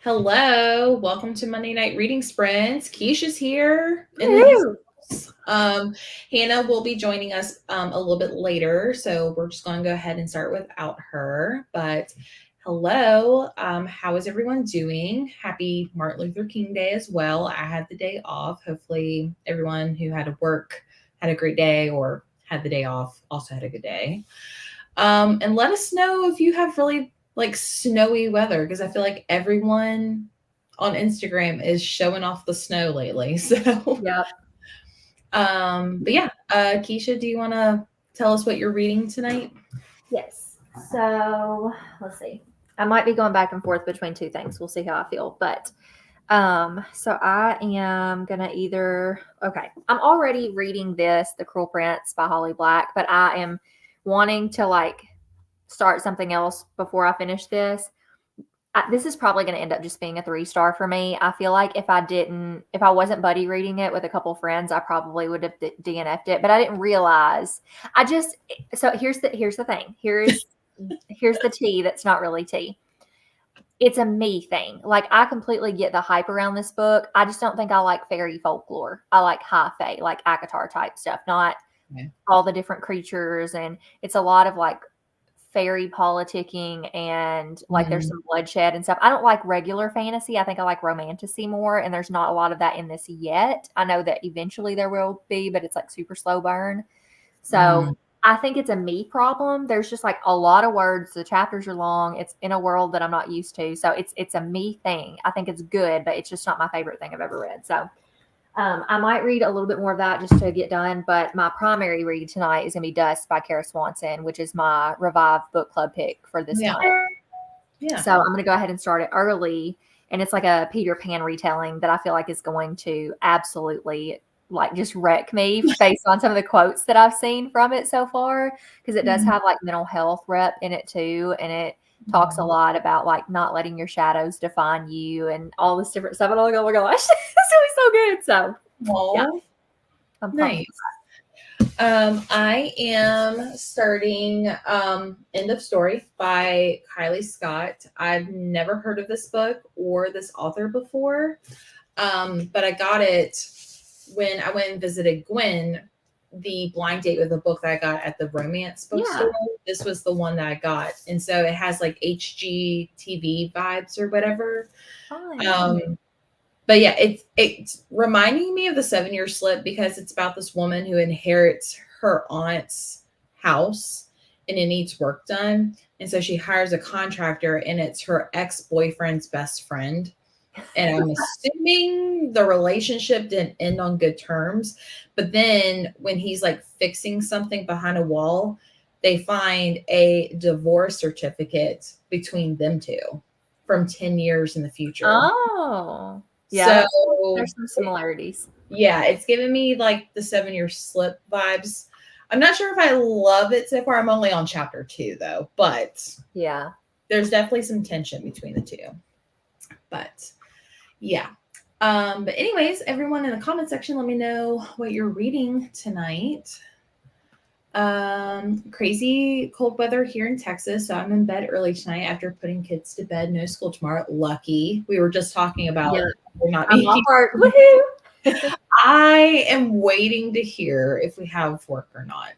Hello, welcome to Monday Night Reading Sprints. Keisha's here in the Woo! house. Hannah will be joining us a little bit later, so we're just going to go ahead and start without her. But hello, how is everyone doing? Happy Martin Luther King Day as well. I had the day off. Hopefully, everyone who had to work had a great day or had the day off also had a good day. And let us know if you have really like snowy weather because I feel like everyone on Instagram is showing off the snow lately. So, Yep. but yeah, Keisha, do you want to tell us what you're reading tonight? Yes. So let's see. I might be going back and forth between two things. We'll see how I feel. But so I am gonna I'm already reading The Cruel Prince by Holly Black, but I am wanting to start something else before I finish this. This is probably going to end up just being a 3-star for me. I feel like if I wasn't buddy reading it with a couple friends, I probably would have DNF'd it. But I didn't realize. So here's the thing. Here's the tea that's not really tea. It's a me thing. Like, I completely get the hype around this book. I just don't think I like fairy folklore. I like high fae, like ACOTAR type stuff, not all the different creatures. And it's a lot of fairy politicking and there's some bloodshed and stuff. I don't like regular fantasy. I think I like romantasy more, and there's not a lot of that in this yet. I know that eventually there will be, but it's like super slow burn. So I think it's a me problem. There's just like a lot of words. The chapters are long. It's in a world that I'm not used to. So it's a me thing. I think it's good, but it's just not my favorite thing I've ever read. So I might read a little bit more of that just to get done, but my primary read tonight is going to be Dust by Kara Swanson, which is my revived book club pick for this month. Yeah. So I'm going to go ahead and start it early, and it's like a Peter Pan retelling that I feel like is going to absolutely just wreck me based on some of the quotes that I've seen from it so far, because it does have mental health rep in it too, and it talks a lot about not letting your shadows define you and all this different stuff. And I'm like, oh my gosh, this is so good. So yeah, I'm nice. I am starting End of Story by Kylie Scott. I've never heard of this book or this author before, but I got it when I went and visited Gwen, the blind date with a book that I got at the romance bookstore. This was the one that I got. And so it has like HGTV vibes or whatever. But yeah, it's reminding me of the 7-Year Slip because it's about this woman who inherits her aunt's house and it needs work done. And so she hires a contractor, and it's her ex-boyfriend's best friend. And I'm assuming the relationship didn't end on good terms. But then when he's like fixing something behind a wall, they find a divorce certificate between them two from 10 years in the future. Oh, yeah. So there's some similarities. Yeah, it's giving me like the 7-Year Slip vibes. I'm not sure if I love it so far. I'm only on chapter 2 though, but yeah, there's definitely some tension between the two. But yeah. But anyways, everyone in the comment section, let me know what you're reading tonight. Crazy cold weather here in Texas, so I'm in bed early tonight after putting kids to bed. No school tomorrow. Lucky. We were just talking about we're not I'm off work. Woohoo! I am waiting to hear if we have work or not.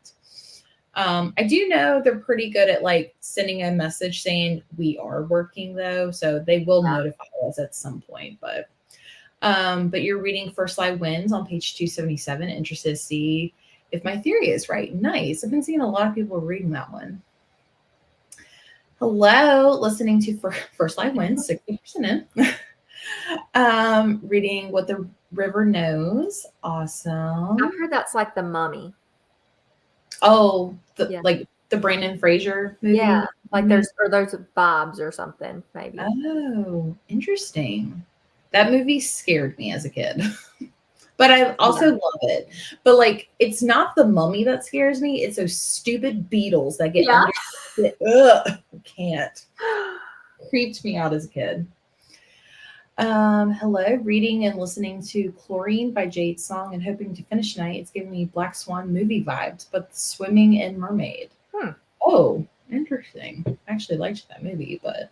I do know they're pretty good at like sending a message saying we are working though, so they will notify us at some point. But you're reading First Light Wins on page 277. Interested to see if my theory is right. Nice. I've been seeing a lot of people reading that one. Hello, listening to First Light Wins, 60% in. Reading What the River Knows. Awesome. I've heard that's like The Mummy. Oh, like the Brandon Fraser movie? Yeah, like there's vibes or something, maybe. Oh, interesting. That movie scared me as a kid. But I also love it. But like, it's not the mummy that scares me. It's those stupid beetles that get under it. Ugh, I can't. Creeped me out as a kid. Hello, reading and listening to Chlorine by Jade Song and hoping to finish tonight. It's giving me Black Swan movie vibes, but swimming and mermaid. Oh, interesting. I actually liked that movie, but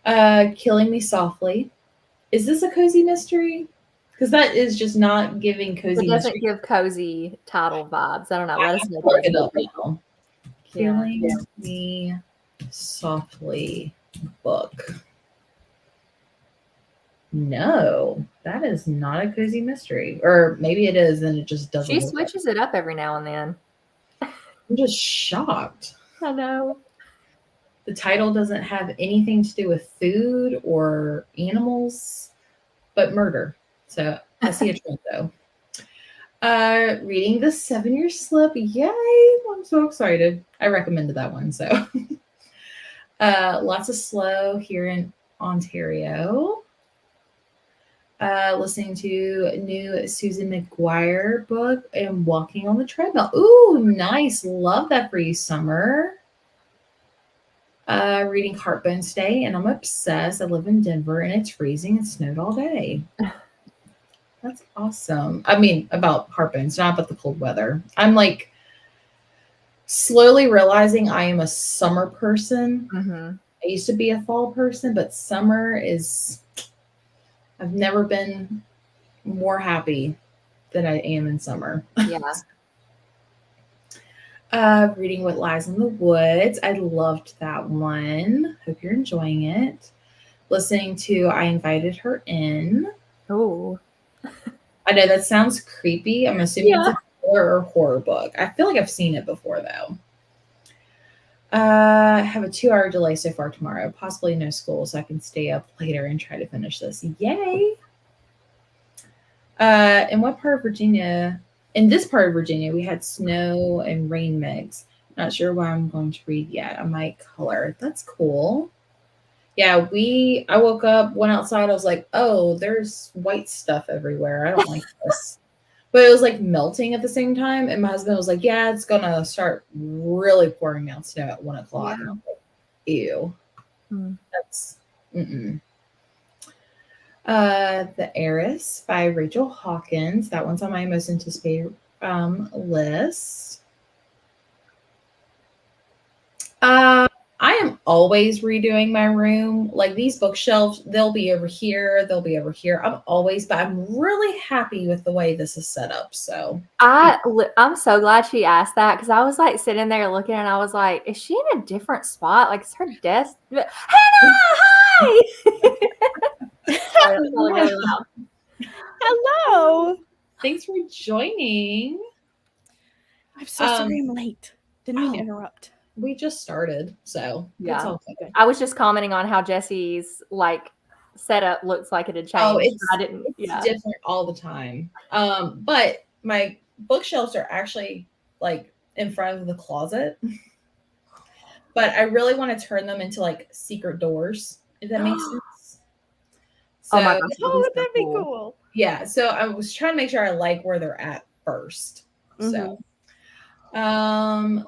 Killing Me Softly. Is this a cozy mystery? Because that is just not giving It cozy doesn't mystery. give cozy title vibes. I don't know. I Let us have know to look if it it up is. now. Yeah. Killing Me Softly book. No, that is not a cozy mystery. Or maybe it is, and it just doesn't She look like it. switches it up every now and then. I'm just shocked. I know. The title doesn't have anything to do with food or animals, but murder. So I see a trend though. Reading The 7 Year Slip. Yay! I'm so excited. I recommended that one. So lots of slow here in Ontario. Listening to a new Susan McGuire book and walking on the treadmill. Ooh, nice. Love that for you, Summer. Reading Heartbone Stay, and I'm obsessed. I live in Denver and it's freezing and snowed all day. That's awesome. I mean, about Heartbones, not about the cold weather. I'm like slowly realizing I am a summer person. Mm-hmm. I used to be a fall person, but summer is, I've never been more happy than I am in summer. Yeah. Reading What Lies in the Woods. I loved that one. Hope you're enjoying it. Listening to I Invited Her In. Oh. I know that sounds creepy. I'm assuming it's Yeah. a thriller or horror book. I feel like I've seen it before though. I have a 2 hour delay so far tomorrow. Possibly no school, so I can stay up later and try to finish this. Yay! In what part of Virginia? In this part of Virginia, we had snow and rain mix. Not sure what I'm going to read yet. I might color. That's cool. Yeah, I woke up, went outside. I was like, oh, there's white stuff everywhere. I don't like this. But it was like melting at the same time. And my husband was like, yeah, it's going to start really pouring down snow at 1 o'clock. Yeah. And I'm like, ew. Hmm. That's, mm-mm. The Heiress by Rachel Hawkins. That one's on my most anticipated list. I am always redoing my room. Like these bookshelves, they'll be over here, they'll be over here. But I'm really happy with the way this is set up. So I'm so glad she asked that because I was like sitting there looking and I was like, is she in a different spot? Like, is her desk? Hannah, hi! Sorry, that's really, really loud. Hello. thanks for joining. I'm so sorry I'm late. Didn't mean to interrupt. We just started, so Yeah. it's all good. I was just commenting on how Jesse's like setup looks like it had changed. Oh, it's yeah. different all the time. But my bookshelves are actually like in front of the closet. But I really want to turn them into like secret doors, if that makes sense. So, Oh my gosh, Oh, that'd be cool. yeah, so I was trying to make sure I like where they're at 1st. So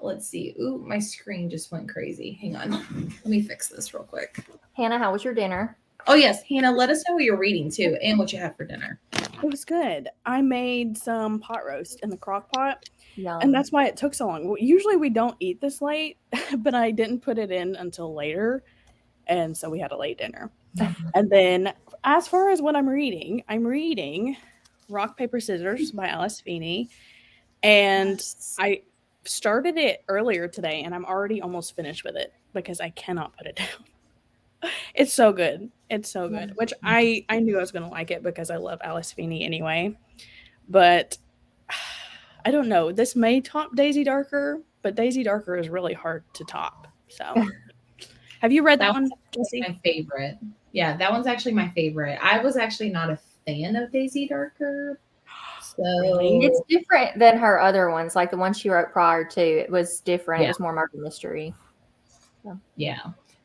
let's see. Ooh, my screen just went crazy. Hang on. Let me fix this real quick. Hannah, how was your dinner? Oh yes, Hannah, let us know what you're reading too and what you had for dinner. It was good. I made some pot roast in the crock pot. Yum. And that's why it took so long. Usually we don't eat this late, but I didn't put it in until later. And so we had a late dinner. And then as far as what I'm reading Rock, Paper, Scissors by Alice Feeney. And I started it earlier today and I'm already almost finished with it because I cannot put it down. It's so good. It's so good. Which I knew I was going to like it because I love Alice Feeney anyway. But I don't know. This may top Daisy Darker, but Daisy Darker is really hard to top. So, have you read that one, Jessie? My favorite. Yeah, that one's actually my favorite. I was actually not a fan of Daisy Darker. So Really? It's different than her other ones, like the one she wrote prior to. It was different. Yeah. It was more murder mystery. So. Yeah.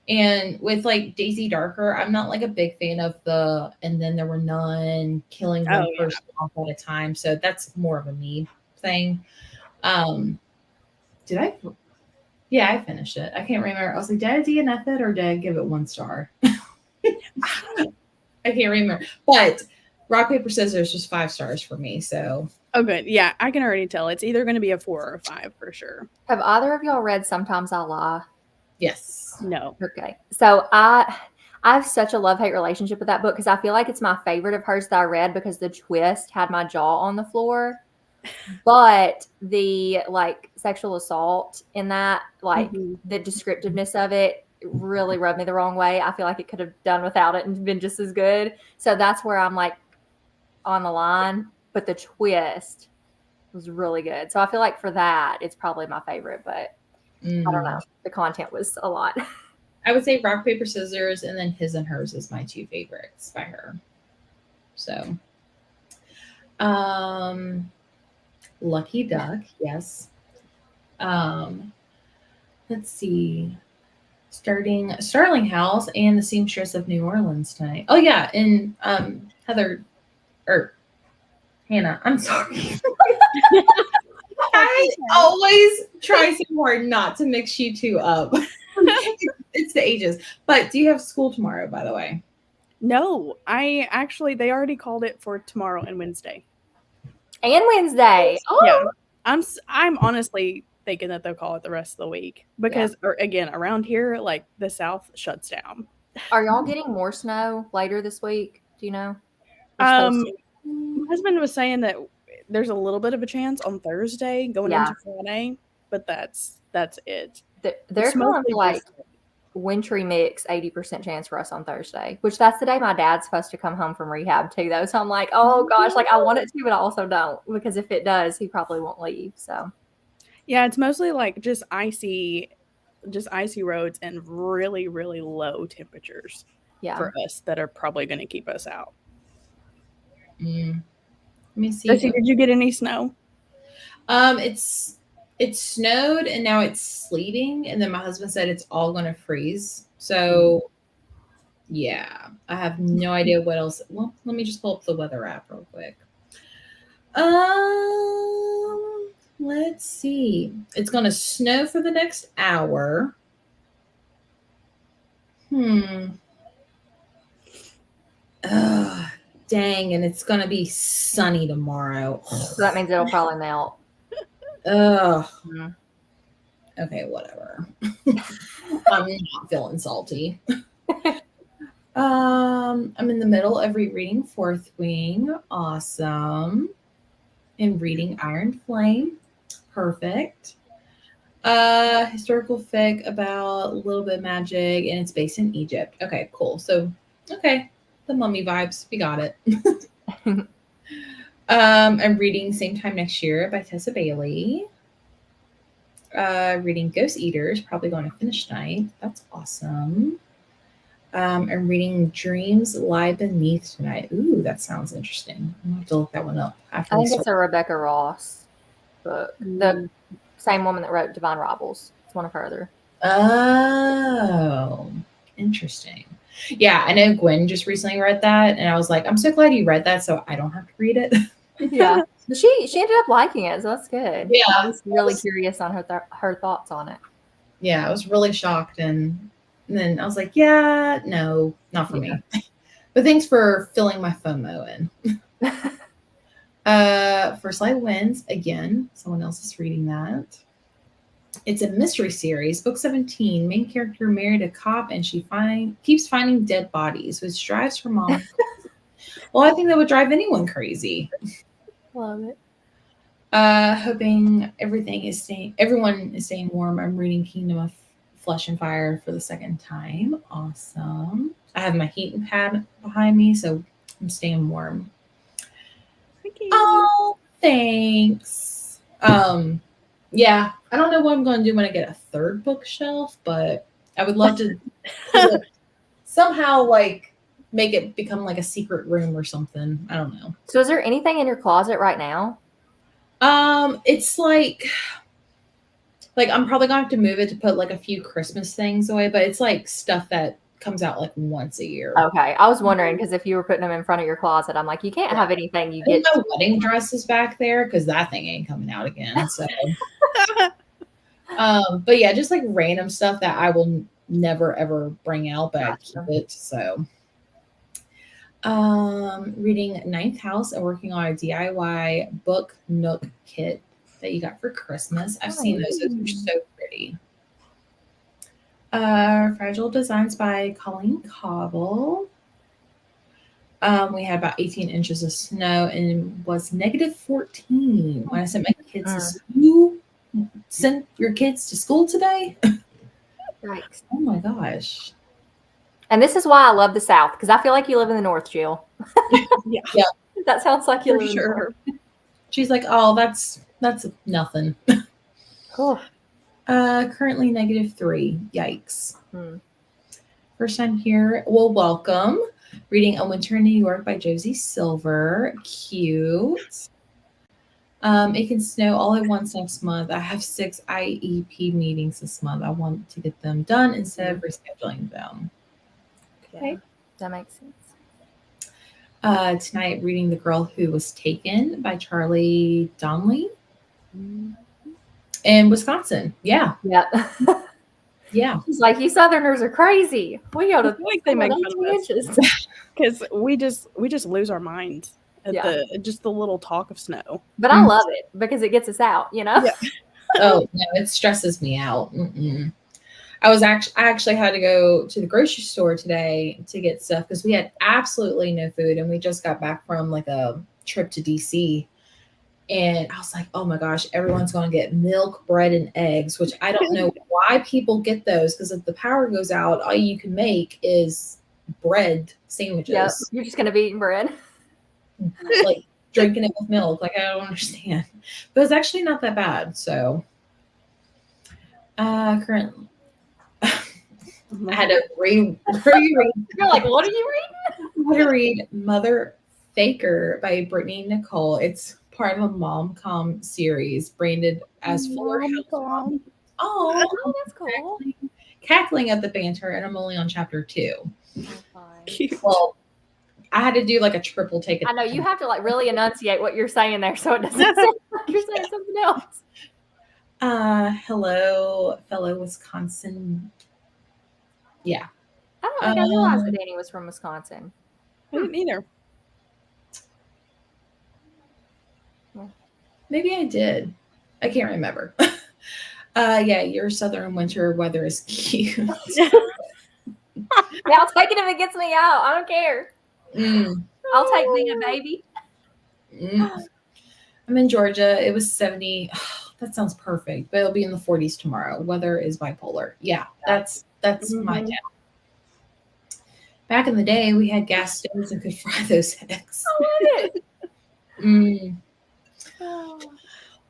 And with like Daisy Darker, I'm not like a big fan of the and then there were none killing one person off at a time. So that's more of a me thing. Did I? Yeah, I finished it. I can't remember. I was like, did I DNF it or did I give it 1 star? I can't remember. But Rock, Paper, Scissors was 5 stars for me. So. Oh, good. Yeah, I can already tell. It's either going to be a 4 or a 5 for sure. Have either of y'all read Sometimes I Lie? Yes. No. Okay. So I I have such a love-hate relationship with that book because I feel like it's my favorite of hers that I read because the twist had my jaw on the floor. But the like sexual assault in that, like the descriptiveness of it really rubbed me the wrong way. I feel like it could have done without it and been just as good. So that's where I'm like on the line. But the twist was really good. So I feel like for that, it's probably my favorite. But I don't know. The content was a lot. I would say Rock, Paper, Scissors, and then His and Hers is my two favorites by her. So, Lucky Duck, yes. Let's see. Starling House and The Seamstress of New Orleans tonight. Oh yeah, and Heather or Hannah, I'm sorry. I always try so hard not to mix you two up. It's the ages. But do you have school tomorrow, by the way? No, they already called it for tomorrow and Wednesday. And Wednesday. Oh. Yeah. I'm honestly thinking that they'll call it the rest of the week because again, around here, like the South shuts down. Are y'all getting more snow later this week? Do you know? My husband was saying that there's a little bit of a chance on Thursday going into Friday, but that's it. They're calling for like wintry mix 80% chance for us on Thursday, which that's the day my dad's supposed to come home from rehab too, though. So I'm like, oh gosh, like I want it to, but I also don't, because if it does, he probably won't leave. So yeah, it's mostly like just icy roads and really, really low temperatures for us that are probably going to keep us out. Let me see. Did you get any snow? It snowed and now it's sleeting, and then my husband said it's all going to freeze. So, yeah, I have no idea what else. Well, let me just pull up the weather app real quick. Let's see. It's going to snow for the next hour. Dang, and it's going to be sunny tomorrow. So that means it'll probably melt. Okay, whatever. I'm not feeling salty. I'm in the middle of rereading Fourth Wing. Awesome. And reading Iron Flame. Perfect. Historical fic about a little bit of magic, and it's based in Egypt. Okay, cool. So, okay, the mummy vibes. We got it. I'm reading Same Time Next Year by Tessa Bailey. Reading Ghost Eaters, probably going to finish tonight. That's awesome. I'm reading Dreams Lie Beneath tonight. Ooh, that sounds interesting. I'm going to have to look that one up. I think it's a Rebecca Ross book. The same woman that wrote Divine Rivals. It's one of her other. Oh, interesting. Yeah, I know Gwen just recently read that, and I was like, I'm so glad you read that, so I don't have to read it. Yeah, she ended up liking it, so that's good. Yeah, I was really curious on her thoughts on it. Yeah, I was really shocked, and then I was like, yeah, no, not for me. But thanks for filling my FOMO in. First Light Wins, again, someone else is reading that. It's a mystery series, book 17. Main character married a cop, and she keeps finding dead bodies, which drives her mom crazy. Well, I think that would drive anyone crazy. Love it. Hoping everyone is staying warm. I'm reading Kingdom of Flesh and Fire for the second time. Awesome. I have my heating pad behind me, so I'm staying warm. Oh, thanks. Yeah, I don't know what I'm going to do when I get a third bookshelf, but I would love to somehow like make it become like a secret room or something. I don't know. So is there anything in your closet right now? It's like I'm probably gonna have to move it to put like a few Christmas things away, but it's like stuff that comes out like once a year. Okay. I was wondering because if you were putting them in front of your closet, I'm like, you can't have anything you get. My wedding dress is back there because that thing ain't coming out again. So but yeah, just like random stuff that I will never ever bring out, but I keep it. So reading Ninth House and working on a DIY book nook kit that you got for Christmas. I've seen those. Those are so pretty. Fragile Designs by Colleen Cobble. We had about 18 inches of snow and it was negative 14 when I sent my kids to school. Sent your kids to school today? Yikes. Oh my gosh. And this is why I love the South, because I feel like you live in the North, Jill. Yeah. That sounds like you For live in the North. sure. She's like, oh, that's nothing. Oh. Currently negative 3. Yikes. Hmm. First time here. Well, welcome. Reading A Winter in New York by Josie Silver. Cute. It can snow all at once next month. I have 6 IEP meetings this month. I want to get them done instead of rescheduling them. Okay. Yeah, that makes sense. Tonight, reading The Girl Who Was Taken by Charlie Donnelly in Wisconsin. Yeah. Yeah. Yeah. She's like, you Southerners are crazy. We go to I feel like they make fun of 18 us. inches. Because we just lose our minds at Yeah. the little talk of snow. But I love it because it gets us out, you know? Yeah. Oh, no, it stresses me out. Mm-mm. I actually had to go to the grocery store today to get stuff because we had absolutely no food and we just got back from like a trip to DC. And I was like, oh my gosh, everyone's going to get milk, bread, and eggs, which I don't know why people get those because if the power goes out, all you can make is bread sandwiches. Yep. You're just going to be eating bread. Like drinking it with milk. Like, I don't understand. But it's actually not that bad. So, currently, I had to reread. You're like, what are you reading? I had to read Mother Faker by Brittany Nicole. It's part of a mom-com series branded as Fuller House. Mom. Oh, that's cool. cackling at the banter, and I'm only on chapter 2. Cute. Well, I had to do like a triple take. I know you have to like really enunciate what you're saying there so it doesn't sound like you're saying something else. Hello, fellow Wisconsin. Yeah. I don't think I realized that Annie was from Wisconsin. I didn't either. Maybe I did. I can't remember. Yeah, your southern winter weather is cute. Yeah, I'll take it if it gets me out. I don't care. I'll take being a baby. I'm in Georgia. It was 70. Oh, that sounds perfect, but it'll be in the 40s tomorrow. Weather is bipolar. Yeah, that's my town. Back in the day, we had gas stoves and could fry those eggs. I love it.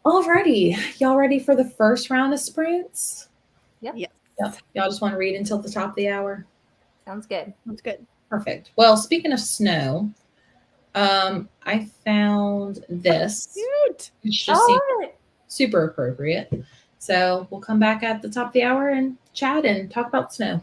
Alrighty, y'all ready for the first round of sprints? Yep. Yes. Yep. Y'all just want to read until the top of the hour? Sounds good. That's good. Perfect. Well, speaking of snow, I found this. Cute. It's just super appropriate. So we'll come back at the top of the hour and chat and talk about snow.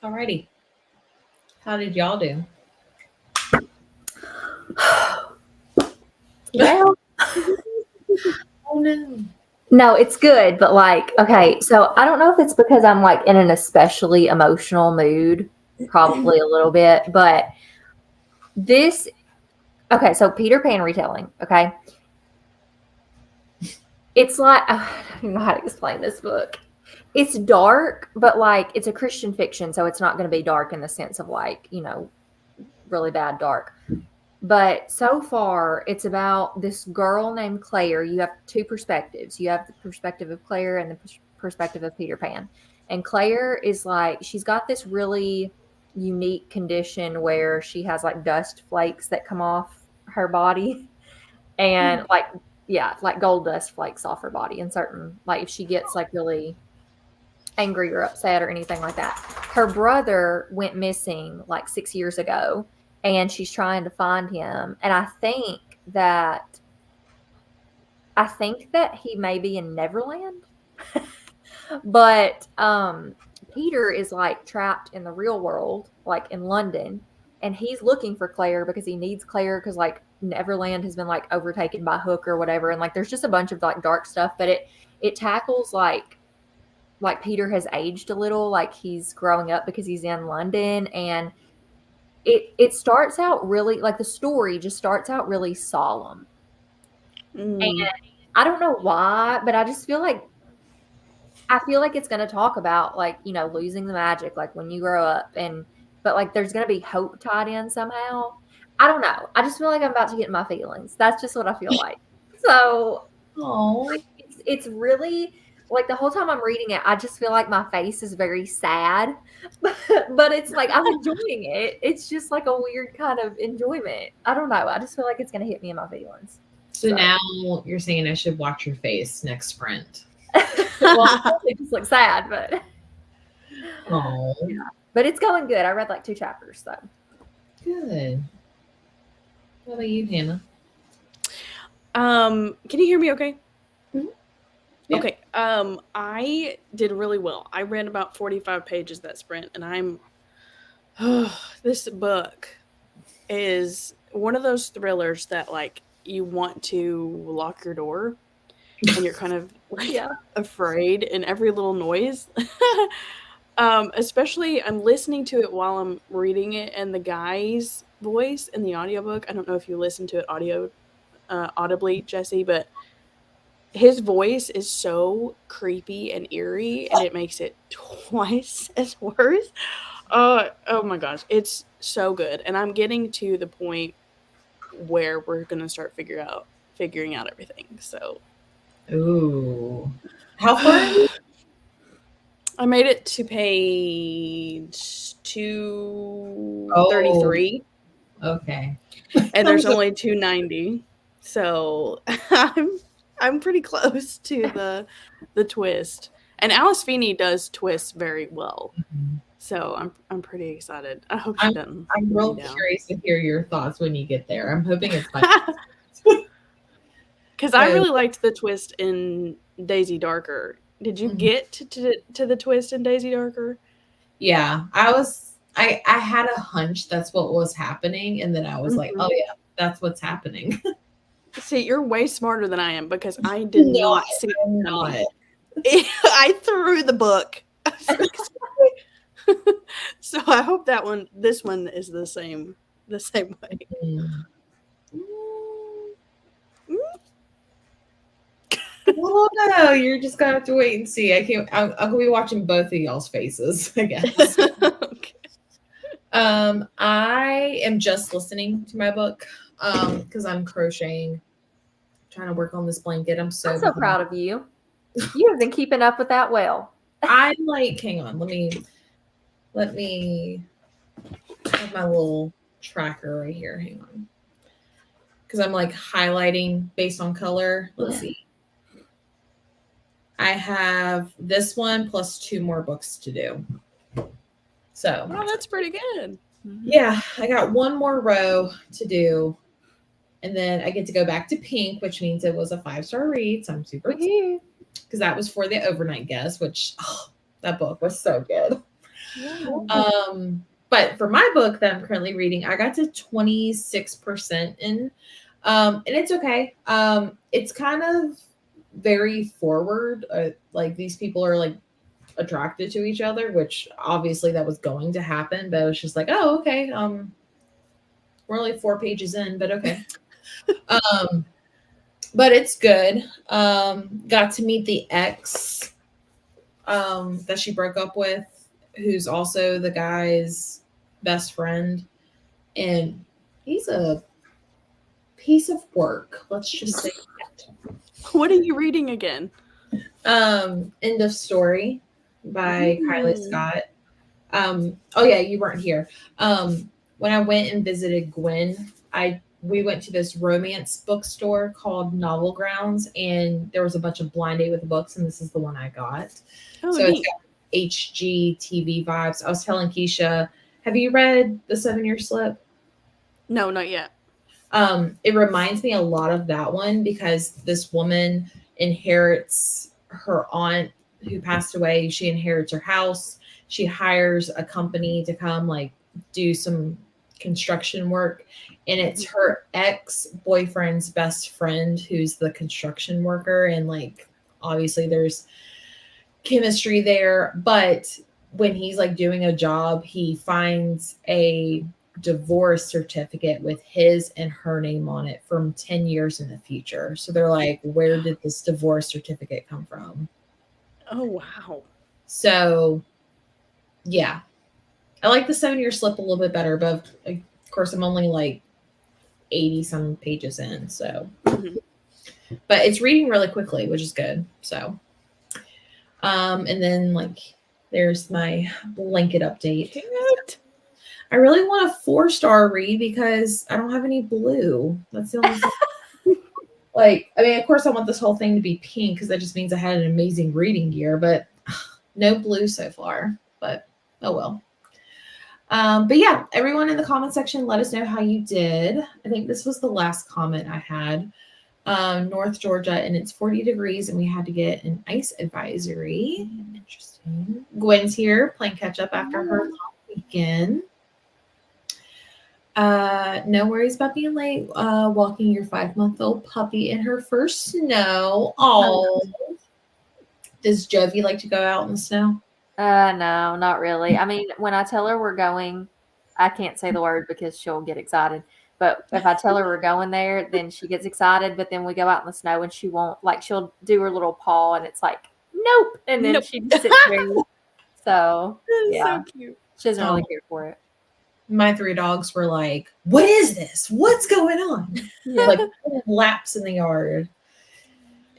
Alrighty. How did y'all do? Well, Oh no. no, it's good, but like, okay, so I don't know if it's because I'm like in an especially emotional mood, probably a little bit, but this, okay, so Peter Pan retelling, okay? It's like, I don't know how to explain this book. It's dark, but like it's a Christian fiction, so it's not going to be dark in the sense of like, really bad dark. But so far, it's about this girl named Claire. You have two perspectives. You have the perspective of Claire and the perspective of Peter Pan. And Claire is like, she's got this really unique condition where she has like dust flakes that come off her body. And like, yeah, like gold dust flakes off her body. And certain, like, if she gets like really angry or upset or anything like that. Her brother went missing like 6 years ago, and she's trying to find him. And I think that he may be in Neverland. But Peter is like trapped in the real world, like in London, and he's looking for Claire because he needs Claire because like Neverland has been like overtaken by Hook or whatever, and like there's just a bunch of like dark stuff, but it tackles like Peter has aged a little, like he's growing up because he's in London, and it starts out really like the story just starts out really solemn. And I don't know why, but I feel like it's going to talk about like, losing the magic, like when you grow up, but like there's going to be hope tied in somehow. I don't know. I just feel like I'm about to get in my feelings. That's just what I feel like. So like, it's really like the whole time I'm reading it, I just feel like my face is very sad, but it's like I'm enjoying it. It's just like a weird kind of enjoyment. I don't know. I just feel like it's going to hit me in my feelings. So now you're saying I should watch your face next sprint. Well, it just looks sad, but Oh, yeah. But it's going good. I read like 2 chapters, so good. What about you, Hannah? Can you hear me okay? Mm-hmm. Yeah. Okay. I did really well. I read about 45 pages that sprint, and this book is one of those thrillers that like you want to lock your door and you're kind of like afraid in every little noise. Especially I'm listening to it while I'm reading it, and the guy's voice in the audiobook, I don't know if you listen to it audibly, Jesse, but his voice is so creepy and eerie, and it makes it twice as worse. Oh my gosh, it's so good. And I'm getting to the point where we're gonna start figuring out everything. So Ooh. How far? I made it to page 233. Okay. And there's only 290. So I'm pretty close to the twist. And Alice Feeney does twist very well. Mm-hmm. So I'm pretty excited. I hope she doesn't. I'm real curious to hear your thoughts when you get there. I'm hoping it's fun. Because I really liked the twist in Daisy Darker. Did you get to the twist in Daisy Darker? Yeah, I had a hunch that's what was happening, and then I was like, oh yeah, that's what's happening. See, you're way smarter than I am because I did not see it. Not. I threw the book. So I hope this one is the same way. Well, no, you're just gonna have to wait and see. I'm gonna be watching both of y'all's faces, I guess. Okay. I am just listening to my book because I'm crocheting, trying to work on this blanket. I'm so proud of you. You have been keeping up with that well. I'm like, hang on, let me have my little tracker right here. Hang on, because I'm like highlighting based on color. Let's see. I have this one plus 2 more books to do. So that's pretty good. Yeah, I got 1 more row to do. And then I get to go back to pink, which means it was a 5-star read. So I'm super excited because that was for the overnight guest, which that book was so good. But for my book that I'm currently reading, I got to 26% in. And it's okay. It's kind of very forward. Like these people are like attracted to each other, which obviously that was going to happen, but it was just like, oh, okay. We're only 4 pages in, but okay. But it's good. Got to meet the ex that she broke up with, who's also the guy's best friend. And he's a piece of work. Let's just say that. What are you reading again? End of Story by Kylie Scott. Oh yeah, you weren't here. When I went and visited Gwen, we went to this romance bookstore called Novel Grounds, and there was a bunch of blind date with books, and this is the one I got. Oh, so neat. It's got HGTV vibes. I was telling Keisha, have you read The 7-Year Slip? No, not yet. It reminds me a lot of that one because this woman inherits her aunt who passed away. She inherits her house. She hires a company to come like do some construction work. And it's her ex-boyfriend's best friend who's the construction worker. And like, obviously there's chemistry there. But when he's like doing a job, he finds a divorce certificate with his and her name on it from 10 years in the future. So they're like, where did this divorce certificate come from? Oh, wow. So, yeah. I like the 7-Year Slip a little bit better, but of course I'm only like 80 some pages in. So, but it's reading really quickly, which is good. So, and then like, there's my blanket update. Cute. I really want a 4-star read because I don't have any blue. That's the only thing. Like, I mean, of course I want this whole thing to be pink because that just means I had an amazing reading year, but no blue so far. But oh well. But yeah, everyone in the comment section, let us know how you did. I think this was the last comment I had. North Georgia, and it's 40 degrees, and we had to get an ice advisory. Interesting. Gwen's here playing catch up after her long weekend. No worries about being late. Walking your 5-month-old puppy in her first snow. Oh, does Jovi like to go out in the snow? No, not really. I mean, when I tell her we're going, I can't say the word because she'll get excited. But if I tell her we're going there, then she gets excited. But then we go out in the snow and she won't, like, she'll do her little paw and it's like, nope. And then she just sits there. So, yeah. So cute. She doesn't really care for it. My 3 dogs were like, what is this? What's going on? Yeah. Like laps in the yard.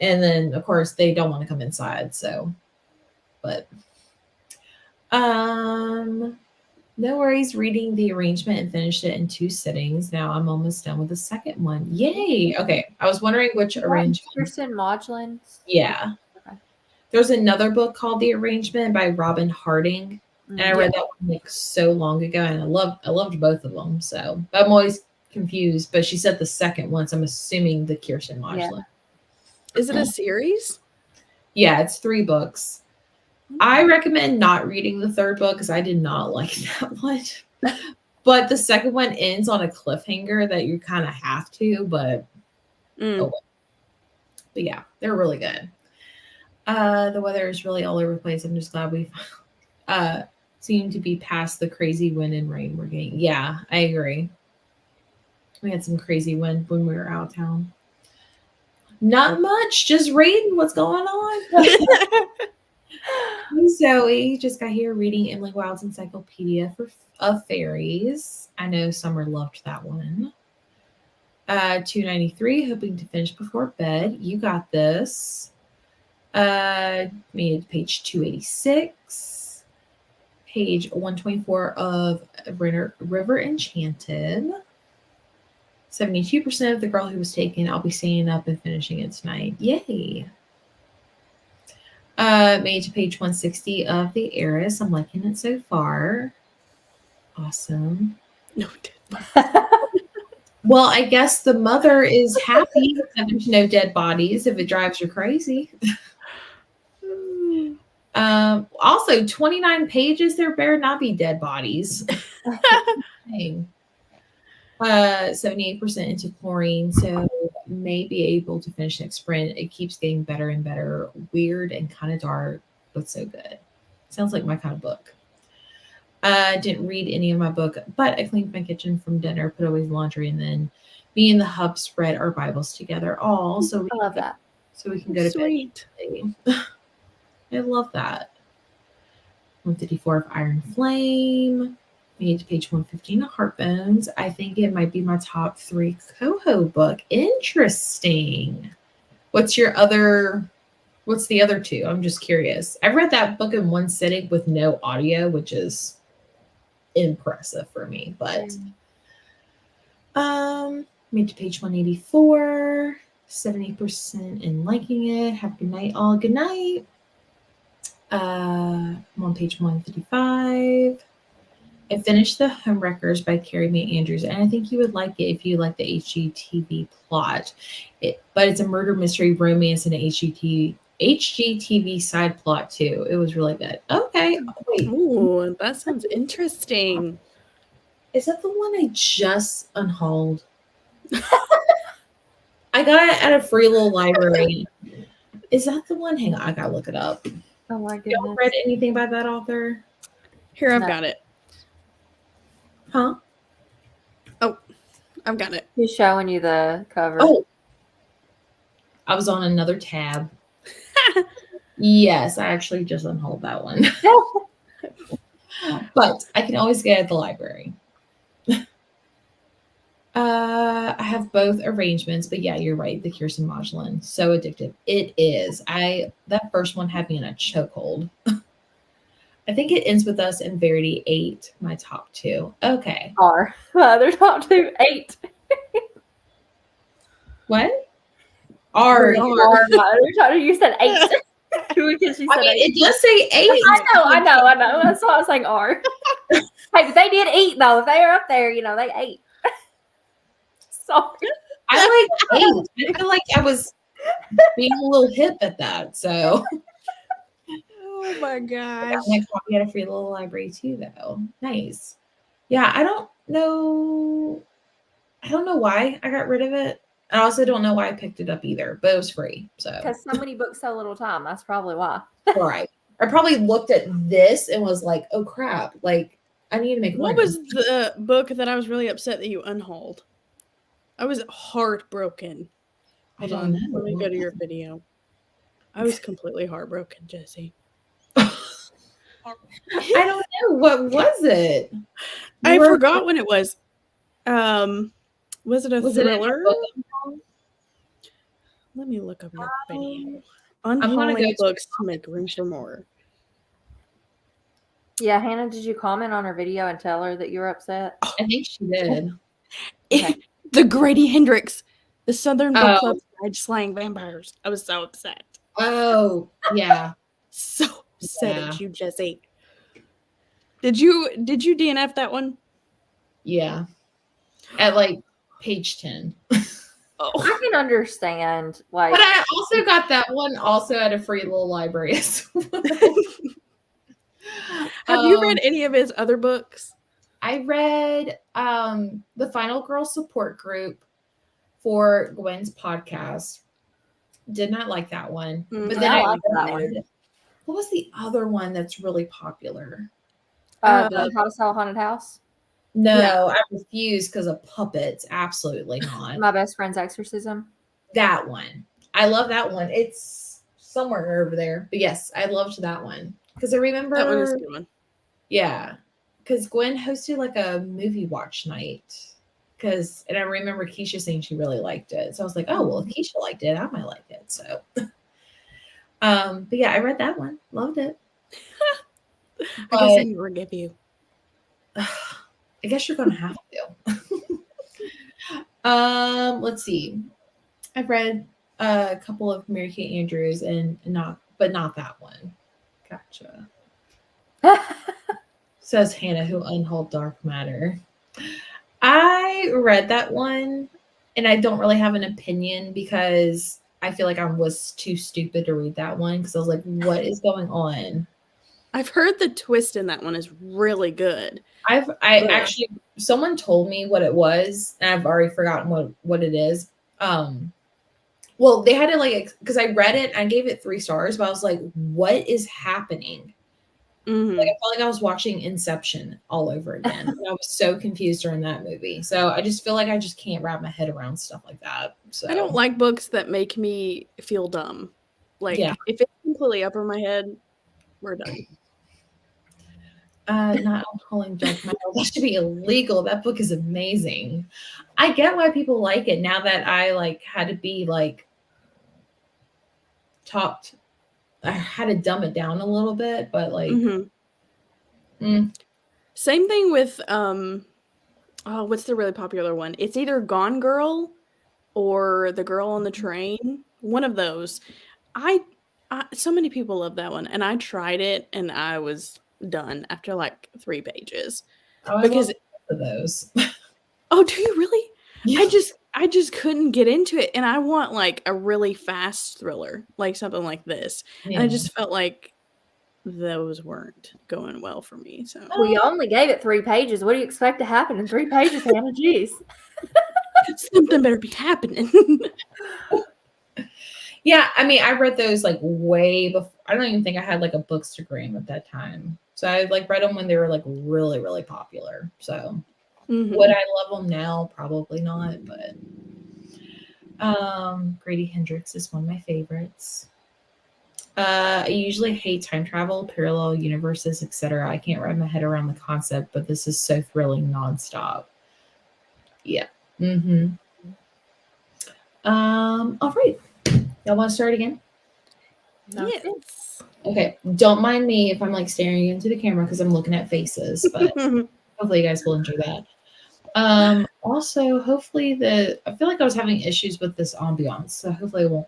And then of course they don't want to come inside. So, but no worries, reading the arrangement and finished it in 2 sittings. Now I'm almost done with the second one. Yay. Okay. I was wondering which arrangement. Kristen Maudlin. Yeah. Okay. There's another book called The Arrangement by Robin Harding. And I read that one like so long ago, and I loved both of them. So I'm always confused. But she said the second one, so I'm assuming the Kirsten Maudlin. Yeah. Is it a series? Yeah, it's 3 books. I recommend not reading the 3rd book because I did not like that one. But the second one ends on a cliffhanger that you kind of have to. But but yeah, they're really good. The weather is really all over the place. I'm just glad we seem to be past the crazy wind and rain we're getting. Yeah, I agree. We had some crazy wind when we were out of town. Not much, just reading what's going on. Zoe just got here reading Emily Wilde's Encyclopedia of Fairies. I know Summer loved that one. 293, hoping to finish before bed. You got this. Made it to page 286. Page 124 of River Enchanted. 72% of The Girl Who Was Taken. I'll be staying up and finishing it tonight. Yay. Made it to page 160 of The Heiress. I'm liking it so far. Awesome. No, it didn't. Well, I guess the mother is happy that there's no dead bodies if it drives her crazy. Also 29 pages. There better not be dead bodies. Dang. 78% into chlorine, so may be able to finish next sprint. It keeps getting better and better. Weird and kind of dark, but so good. Sounds like my kind of book. Didn't read any of my book, but I cleaned my kitchen from dinner, put away laundry, and then me and the hub spread our Bibles together. All so I love that. So we can go to Sweet. bed. I love that. 154 of Iron Flame. Made it to page 115 of Heartbones. I think it might be my top 3 coho book. Interesting. What's the other 2? I'm just curious. I read that book in one sitting with no audio, which is impressive for me. But made to page 184, 70% in liking it. Have a good night, all. Good night. I'm on page 155. I finished The Homewreckers by Carrie Mae Andrews, and I think you would like it if you like the HGTV plot. But it's a murder mystery romance and an HGTV side plot too. It was really good. Okay. Wait. Ooh, that sounds interesting. Is that the one I just unhauled? I got it at a free little library. Is that the one? Hang on, I gotta look it up. Oh my goodness. Y'all read anything by that author? Here, I've No. got it. Huh? Oh, I've got it. He's showing you the cover. Oh, I was on another tab. Yes, I actually just unhauled that one. But I can always get it at the library. I have both arrangements, but yeah, you're right. The Kirsten Modulin, so addictive. It is. That first one had me in a chokehold. I think it ends with us and Verity 8, my top 2. Okay. R. They're top 2, 8. What? R. You said 8. Because she said I mean, 8. it does say 8. I know. That's why I was saying R. Hey, but they did eat though. If they are up there, they ate. Sorry. I like 8. I feel like I was being a little hip at that. So Oh my gosh. my copy had a free little library too, though. Nice. Yeah, I don't know why I got rid of it. I also don't know why I picked it up either, but it was free. So Because so many books so little time. That's probably why. all right. I probably looked at this and was like, oh crap, like I need to make What money. was the book that I was really upset that you unhauled? I was heartbroken. I Hold don't on. know. Let me go to your video. I was completely heartbroken, Jessie. I don't know. What was it? I forgot when it was. Was it a Was it in thriller? your book? Let me look up your video. gonna Unhauling go to books to make room for more. Yeah, Hannah, did you comment on her video and tell her that you were upset? I think she did. Okay. The Grady Hendrix, the Southern Book Oh. Club Guide to Slaying Vampires. I was so upset. Oh, yeah. So upset Yeah. at you, Jessie. Did you DNF that one? Yeah. At like page 10. Oh. I can understand. Like, But I also got that one also at a free little library as well. Have you read any of his other books? I read the Final Girl support group for Gwen's podcast. Did not like that one. But then I I like that read, one. what was the other one that's really popular? The How to Sell a Haunted House. No, Yeah. I refuse because of puppets. Absolutely not. My Best Friend's Exorcism. That one. I love that one. It's somewhere over there. But yes, I loved that one. Because I remember That one is a good one. Yeah. Because Gwen hosted like a movie watch night. And I remember Keisha saying she really liked it. So I was like, oh well, if Keisha liked it, I might like it. So but yeah, I read that one. Loved it. I guess I can forgive you. I guess you're gonna have to. Let's see. I've read a couple of Mary Kate Andrews and not that one. Gotcha. Says Hannah, who unhauled Dark Matter. I read that one and I don't really have an opinion because I feel like I was too stupid to read that one because I was like, what is going on? I've heard the twist in that one is really good. Actually, someone told me what it was, and I've already forgotten what it is. Well, they had to like, because I read it, I gave it 3 stars, but I was like, what is happening? Mm-hmm. Like, I felt like I was watching Inception all over again. And I was so confused during that movie. So I just feel like I just can't wrap my head around stuff like that. So I don't like books that make me feel dumb. Like, yeah. if it's completely up in my head, we're done. Not Alcoholic Dark Matter. That should be illegal. That book is amazing. I get why people like it now that I like had to be like talked. I had to dumb it down a little bit, but like, Same thing with what's the really popular one? It's either Gone Girl or The Girl on the Train. One of those. I so many people love that one, and I tried it, and I was done after like 3 pages oh, I love because both of those. oh, do you really? Yeah. I just couldn't get into it, and I want like a really fast thriller, like something like this, and I Yeah. just felt like those weren't going well for me. So Well, you only gave it 3 pages. What do you expect to happen in 3 pages, Hannah? Jeez. something better be happening. Yeah, I mean, I read those like way before. I don't even think I had like a bookstagram at that time. So I like read them when they were like really, really popular. So would I love them now? Probably not, but Grady Hendrix is one of my favorites. I usually hate time travel, parallel universes, etc. I can't wrap my head around the concept, but this is so thrilling nonstop. Yeah. Mm-hmm. All right. Y'all want to start again? Yes. Okay. Don't mind me if I'm like staring into the camera because I'm looking at faces, but hopefully you guys will enjoy that. Also, hopefully I feel like I was having issues with this ambiance, so hopefully it won't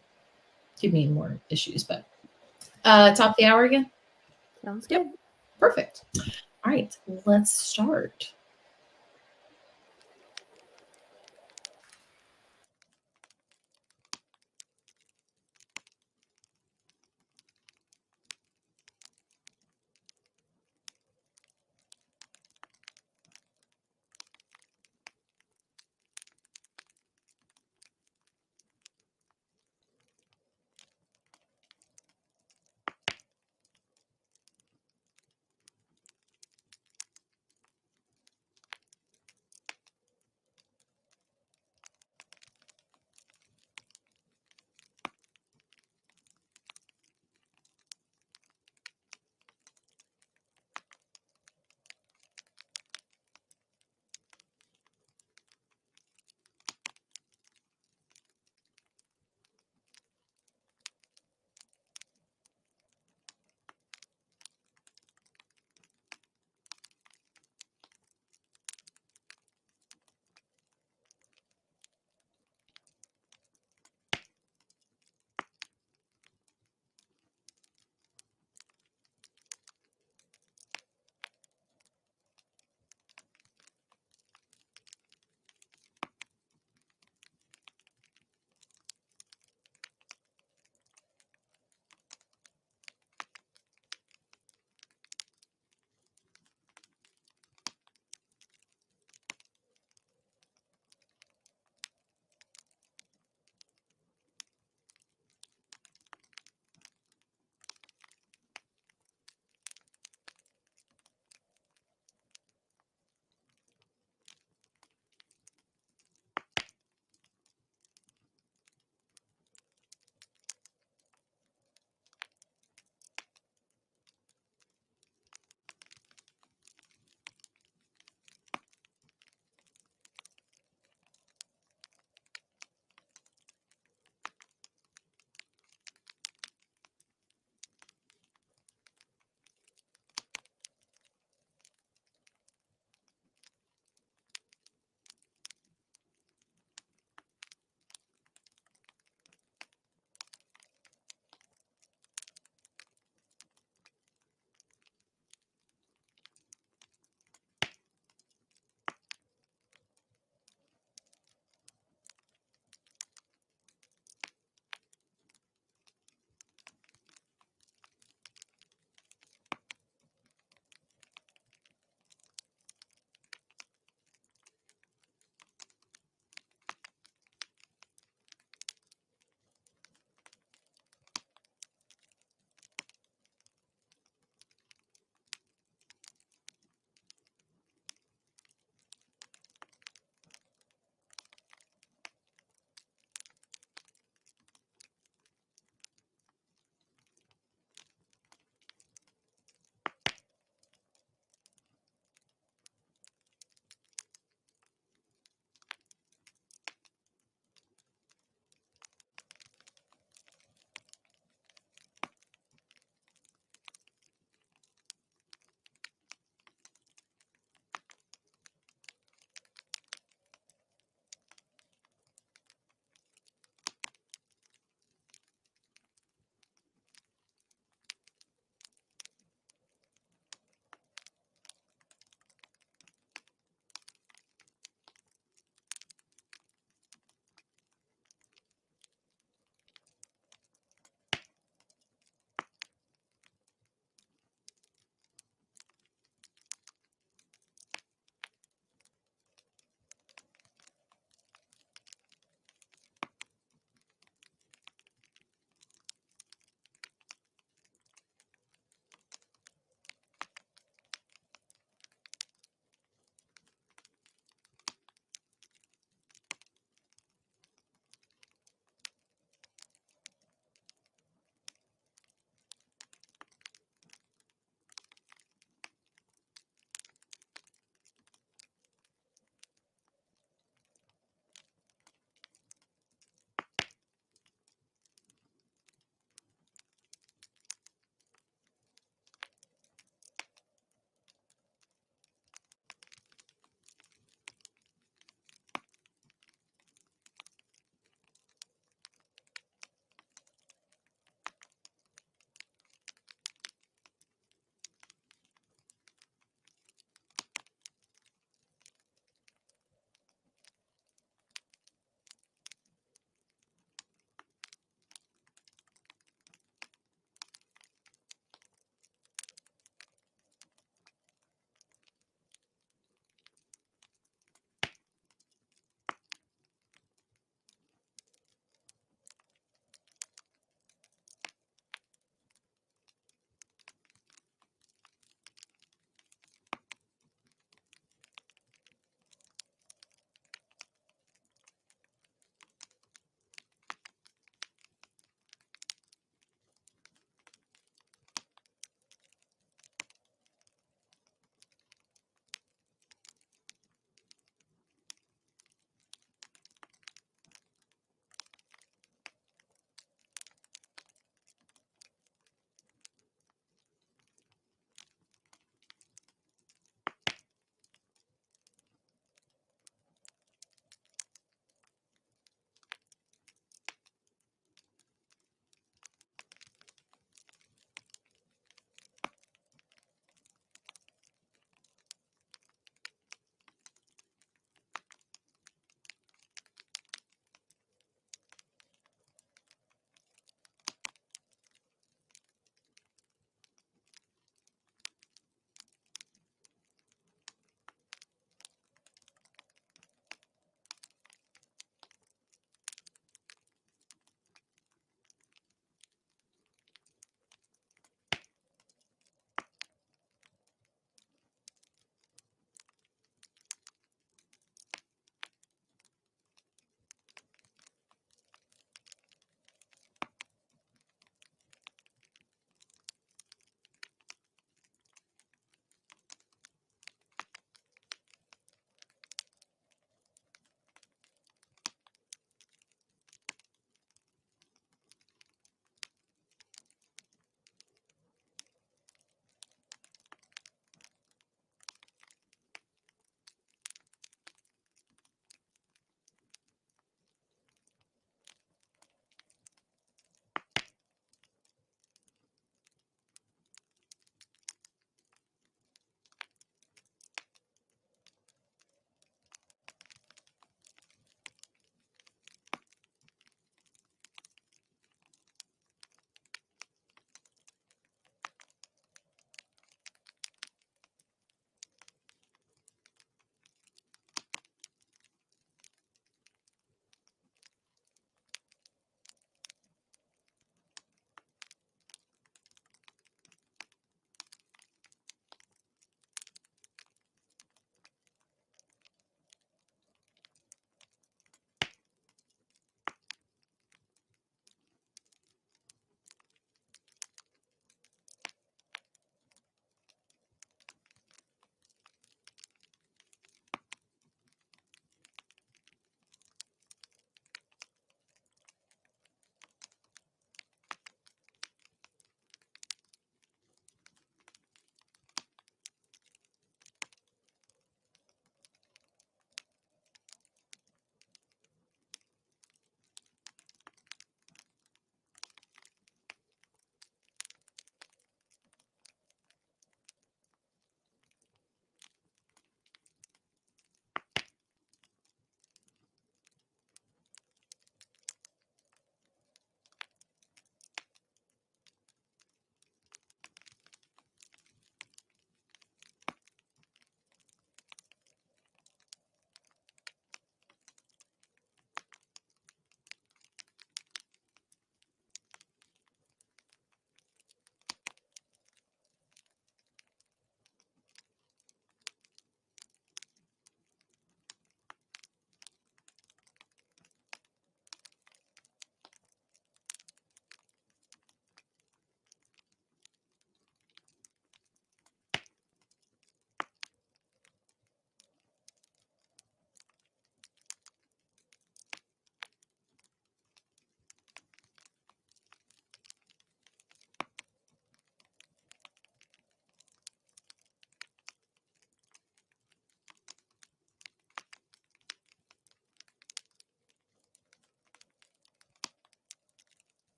give me more issues. But top of the hour again? Sounds good. Perfect. All right, let's start.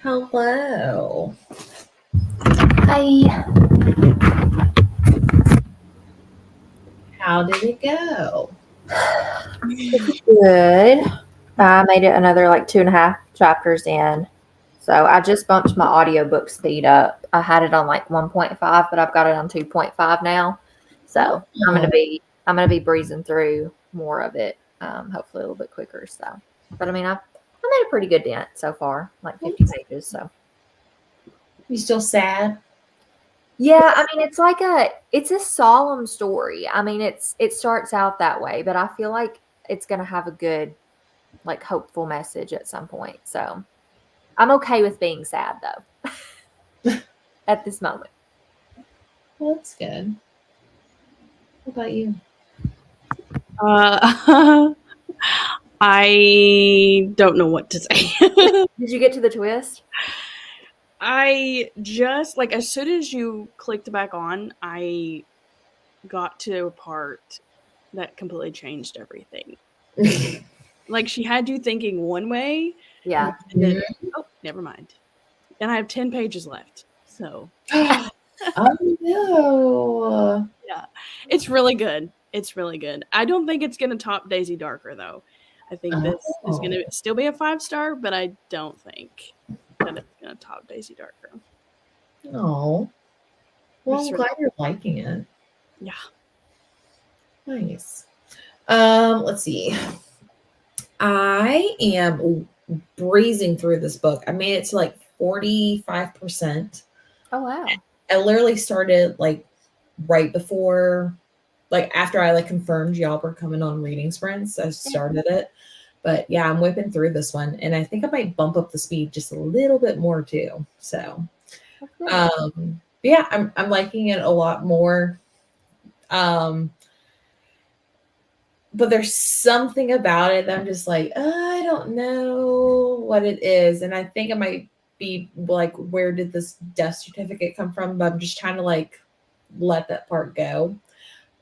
Hello. Hi. How did it go? Good. I made it another like 2.5 chapters in. So I just bumped my audiobook speed up. I had it on like 1.5, but I've got it on 2.5 now. So I'm gonna be breezing through more of it, hopefully a little bit quicker. So, but I mean, I made a pretty good dent so far, like 50 pages. So You still sad? yeah, I mean, it's a solemn story. I mean, it starts out that way, but I feel like it's gonna have a good, like, hopeful message at some point. So I'm okay with being sad though at this moment. Well, that's good. What about you? I don't know what to say. Did you get to the twist? I just like as soon as you clicked back on, I got to a part that completely changed everything. Like she had you thinking one way, Yeah. and then oh, never mind. And I have 10 pages left. So Oh no. yeah, it's really good. It's really good. I don't think it's gonna top Daisy Darker though. I think this is gonna still be a 5-star, but I don't think that it's gonna top Daisy Darker. Oh. Well, I'm glad you're liking it. Yeah. Nice. Let's see. I am breezing through this book. I made it to like 45%. Oh wow. I literally started like right before, like after I like confirmed y'all were coming on reading sprints. I started it. But yeah, I'm whipping through this one, and I think I might bump up the speed just a little bit more too. So, yeah, I'm liking it a lot more. But there's something about it that I'm just like, I don't know what it is, and I think it might be like, where did this death certificate come from? But I'm just trying to like let that part go.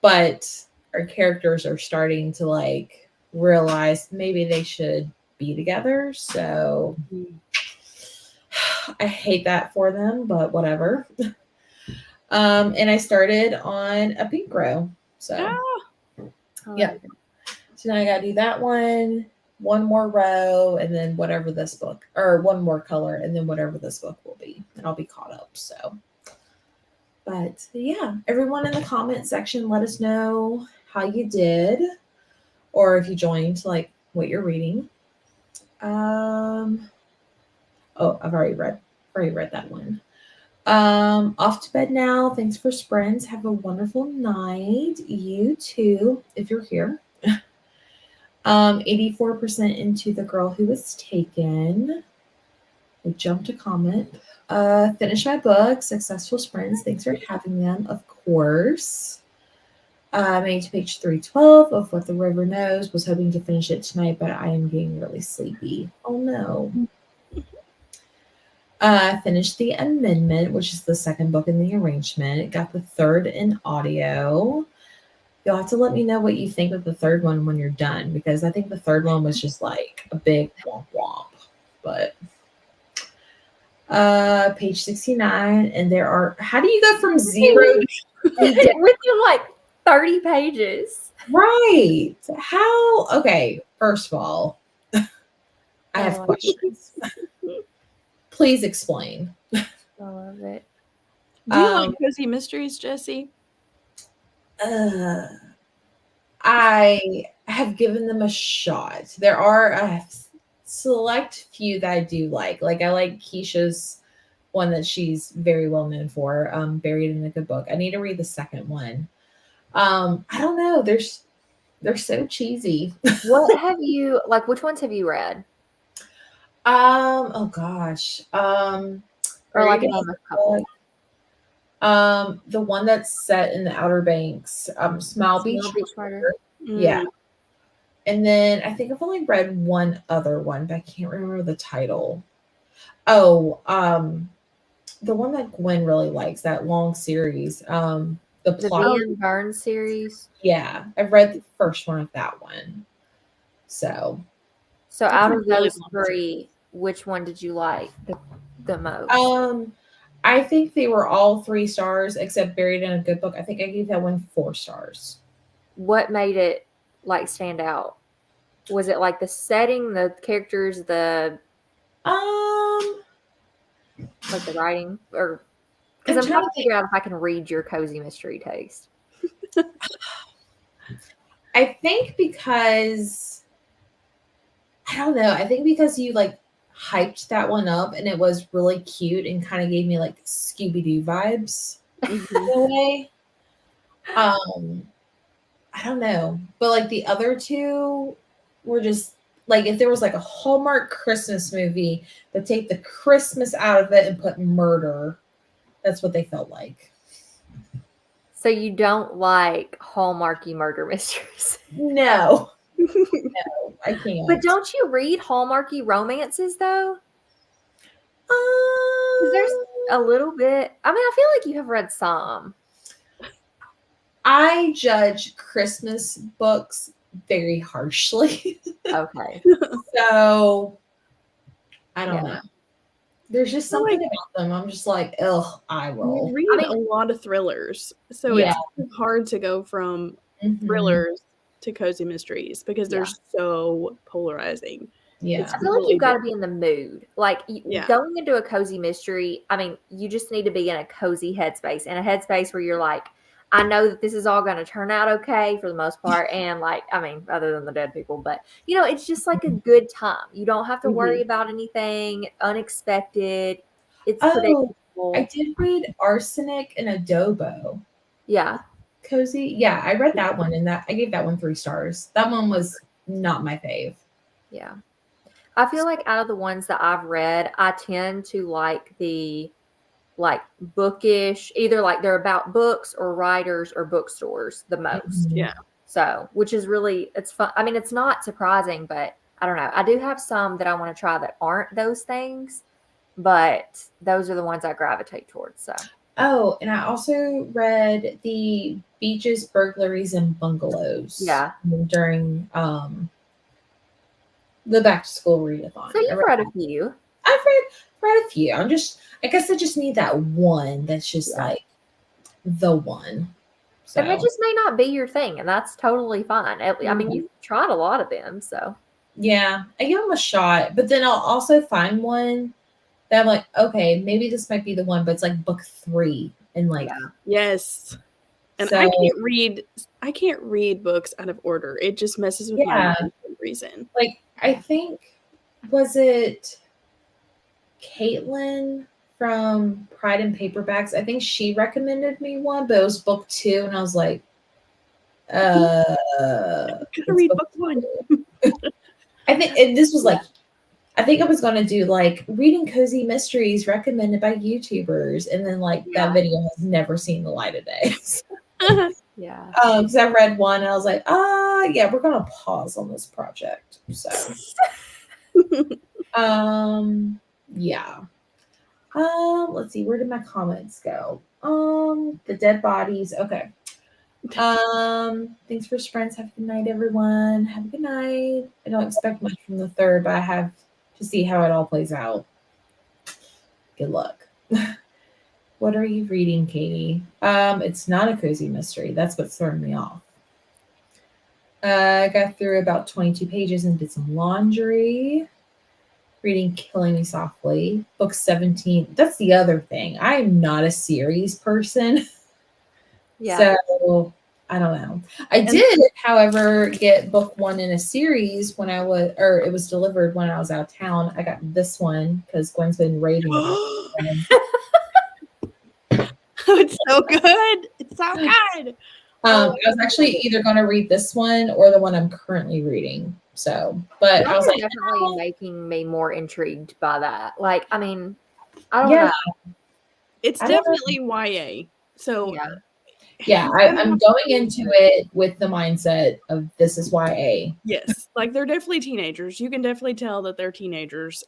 But our characters are starting to like realize maybe they should be together. So I hate that for them, but whatever. And I started on a pink row. So yeah. So now I gotta do that one more row, and then whatever this book, or one more color, and then whatever this book will be, and I'll be caught up. So, but yeah, everyone in the comment section, let us know how you did, or if you joined, like what you're reading. Oh, I've already read that one. Off to bed now. Thanks for sprints. Have a wonderful night. You too, if you're here. 84% into The Girl Who Was Taken. I jumped a comment. Finish my book, Successful Sprints. Thanks for having them, of course. Made to page 312 of What the River Knows. Was hoping to finish it tonight, but I am getting really sleepy. Oh no. Finished The Amendment, which is the second book in the arrangement. Got the third in audio. You'll have to let me know what you think of the third one when you're done, because I think the third one was just like a big womp womp. But page 69, and there are, how do you go from 0 with you like 30 pages? Right. How? Okay, first of all, I have questions. Please explain. I love it. Do you like cozy mysteries, Jessie? I have given them a shot. There are a select few that I do like. Like I like Keisha's one that she's very well known for, Buried in a Good Book. I need to read the second one. I don't know. They're so cheesy. What have you like? Which ones have you read? Oh gosh. Or like a name of a couple. The one that's set in the Outer Banks, Smile Beach Murder. Yeah. And then I think I've only read one other one, but I can't remember the title. Oh, the one that Gwen really likes, that long series. The plot. Ian Burns series. Yeah, I've read the first one of that one. So out of those three, which one did you like? the most? I think they were all 3 stars except Buried in a Good Book. I think I gave that one 4 stars. What made it like stand out? Was it like the setting, the characters, the Um, like the writing, or because I'm I'm trying trying to to think. figure out if I can read your cozy mystery taste. I think because I don't know. I think because you like hyped that one up and it was really cute and kind of gave me like Scooby Doo vibes Mhm. in a way. I don't know, but like the other two were just like if there was like a Hallmark Christmas movie, but take the Christmas out of it and put murder. That's what they felt like. So you don't like Hallmarky murder mysteries. No, I But can't. don't you read Hallmarky romances though? Because there's Um, a little bit. I mean, I feel like you have read some. I judge Christmas books very harshly. Okay. So I don't Yeah. know. There's just I something like about them. I'm just like, ugh, eye you roll. read mean, a lot of thrillers, so Yeah. it's hard to go from Mhm. thrillers to cozy mysteries because they're Yeah. so polarizing. Yeah. It's I feel like really you've got to different. be in the mood. Like Yeah. going into a cozy mystery, I mean, you just need to be in a cozy headspace, in a headspace where you're like, I know that this is all going to turn out okay for the most part. And like, I mean, other than the dead people, but it's just like a good time. You don't have to worry Mhm. about anything unexpected. It's Oh, I predictable. did read Arsenic and Adobo. Yeah. Cozy. Yeah, I read that one and that I gave that one 3 stars. That one was not my fave. Yeah. I feel like out of the ones that I've read, I tend to like the like bookish, either like they're about books or writers or bookstores the most. Mhm. Yeah. So, which is really, it's fun. I mean, it's not surprising, but I don't know. I do have some that I want to try that aren't those things, but those are the ones I gravitate towards. So, Oh, and I also read the Beaches, Burglaries, and Bungalows yeah. during the back to school readathon. So you've read a few. I've read a few. I guess I just need that one that's just Yeah. like the one. And it So just may not be your thing, and that's totally fine. I mean, Mhm. you've tried a lot of them, so. yeah, I give them a shot, but then I'll also find one that I'm like, okay, maybe this might be the one, but it's like book 3 and like Yeah. Yes. And so I can't read books out of order. It just messes with my yeah, mind for some reason. like I think was it Caitlin from Pride and Paperbacks? I think she recommended me one, but it was book 2, and I was like, Gotta it's read book book 1. 2. I think and this was like I think I was gonna do like reading cozy mysteries recommended by YouTubers, and then like that Yeah. video has never seen the light of day. Yeah. Because I read one and I was like, yeah, we're gonna pause on this project. So yeah. Let's see, where did my comments go? The dead bodies. Okay. Thanks for sprints. Have a good night, everyone. Have a good night. I don't expect much from the third, but I have to see how it all plays out. Good luck. What are you reading, Katie? It's not a cozy mystery. That's what's throwing me off. I got through about 22 pages and did some laundry. Reading Killing Me Softly, book 17. That's the other thing. I'm not a series person. Yeah. So I don't know. I did, however, get book 1 in a series when it was delivered when I was out of town. I got this one because Gwen's been raving about it. It's so good. It's so good. I was actually either going to read this one or the one I'm currently reading. So, but Y'all I was are like, definitely making me more intrigued by that. Like, I mean, I don't yeah, know. It's I don't know. definitely YA. So Yeah, I'm going into it with the mindset of this is YA. yes, like they're definitely teenagers. You can definitely tell that they're teenagers,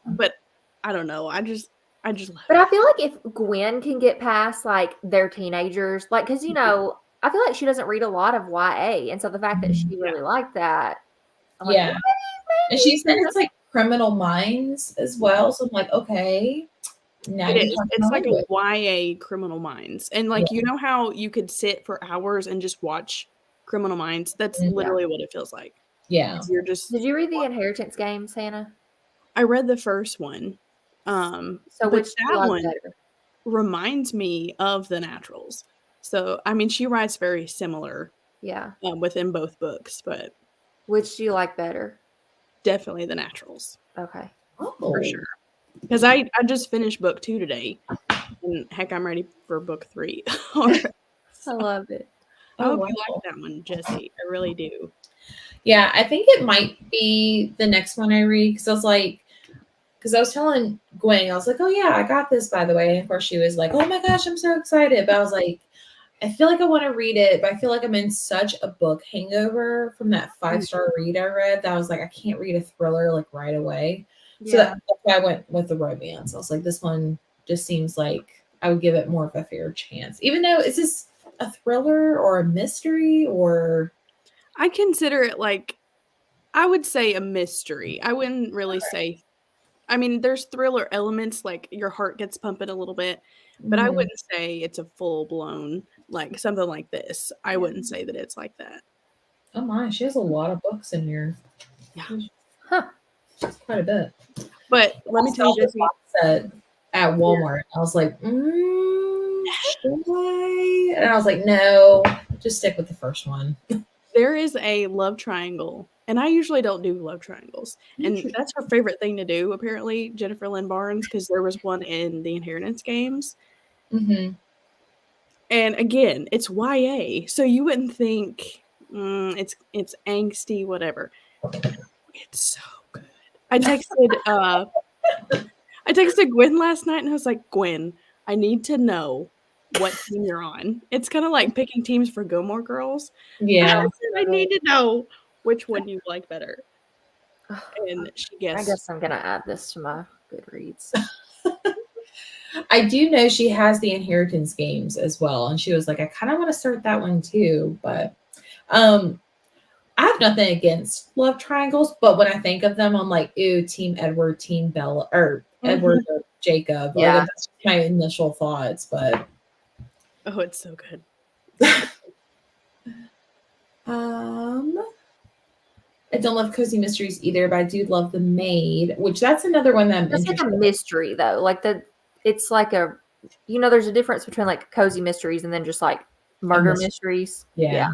but I don't know. I just love But it. I feel like if Gwen can get past like their teenagers, like, because I feel like she doesn't read a lot of YA, and so the fact that she really liked that, I'm like, Yeah. And she said it's like Criminal Minds as well. So I'm like, okay, now It you're is. talking It's my like a language. YA Criminal Minds. And like you know how you could sit for hours and just watch Criminal Minds? That's Mhm. literally what it feels like. Yeah. You're just Did you read the Inheritance Games, Hannah? I read the first one. So But which do you that like one better? reminds me of The Naturals. So I mean she writes very similar Yeah. within both books, but Which do you like better? definitely The Naturals Okay. for Oh, sure. Because I just finished book 2 today, and heck, I'm ready for book 3 already. I So, love it. I oh hope wow. you like that one, Jesse. I really do. Yeah, I think it might be the next one I read because I was like, because I was telling Gwen, I was like, oh yeah, I got this by the way. And of course she was like, oh my gosh, I'm so excited. But I was like, I feel like I want to read it, but I feel like I'm in such a book hangover from that 5-star read I read that I was like, I can't read a thriller like right away. So Yeah. that's why I went with the romance. I was like, this one just seems like I would give it more of a fair chance. Even though is this a thriller or a mystery or I consider it like I would say a mystery. I wouldn't really say I mean, there's thriller elements, like your heart gets pumping a little bit, but I Mhm. wouldn't say it's a full blown like something like this. I wouldn't say that it's like that. Oh my, she has a lot of books in here. Yeah. Huh. She's quite a bit. But let I me tell you, saw this Jesse, box set at Walmart. I was like, should I? And I was like, no, just stick with the first one. there is a love triangle, and I usually don't do love triangles, and that's her favorite thing to do, apparently, Jennifer Lynn Barnes, because there was one in the Inheritance Games. Mm-hmm. And again, it's YA, so you wouldn't think it's angsty, whatever. It's so good. I texted Gwen last night, and I was like, Gwen, I need to know what team you're on. It's kind of like picking teams for Gilmore Girls. I Yeah. said, I need to know which one you like better. And she I guessed. guess I'm gonna add this to my Goodreads. I do know she has the Inheritance Games as well. And she was like, I kind of want to start that one too. But um, I have nothing against love triangles, but when I think of them, I'm like, ooh, Team Edward, Team Bella, or Edward or Jacob. Like Yeah. that's my initial thoughts, but Oh, it's so good. um I don't love cozy mysteries either, but I do love The Maid, which that's another one that I'm It's like a interested in. mystery though. Like it's like a there's a difference between like cozy mysteries and then just like murder mystery. mysteries. Yeah.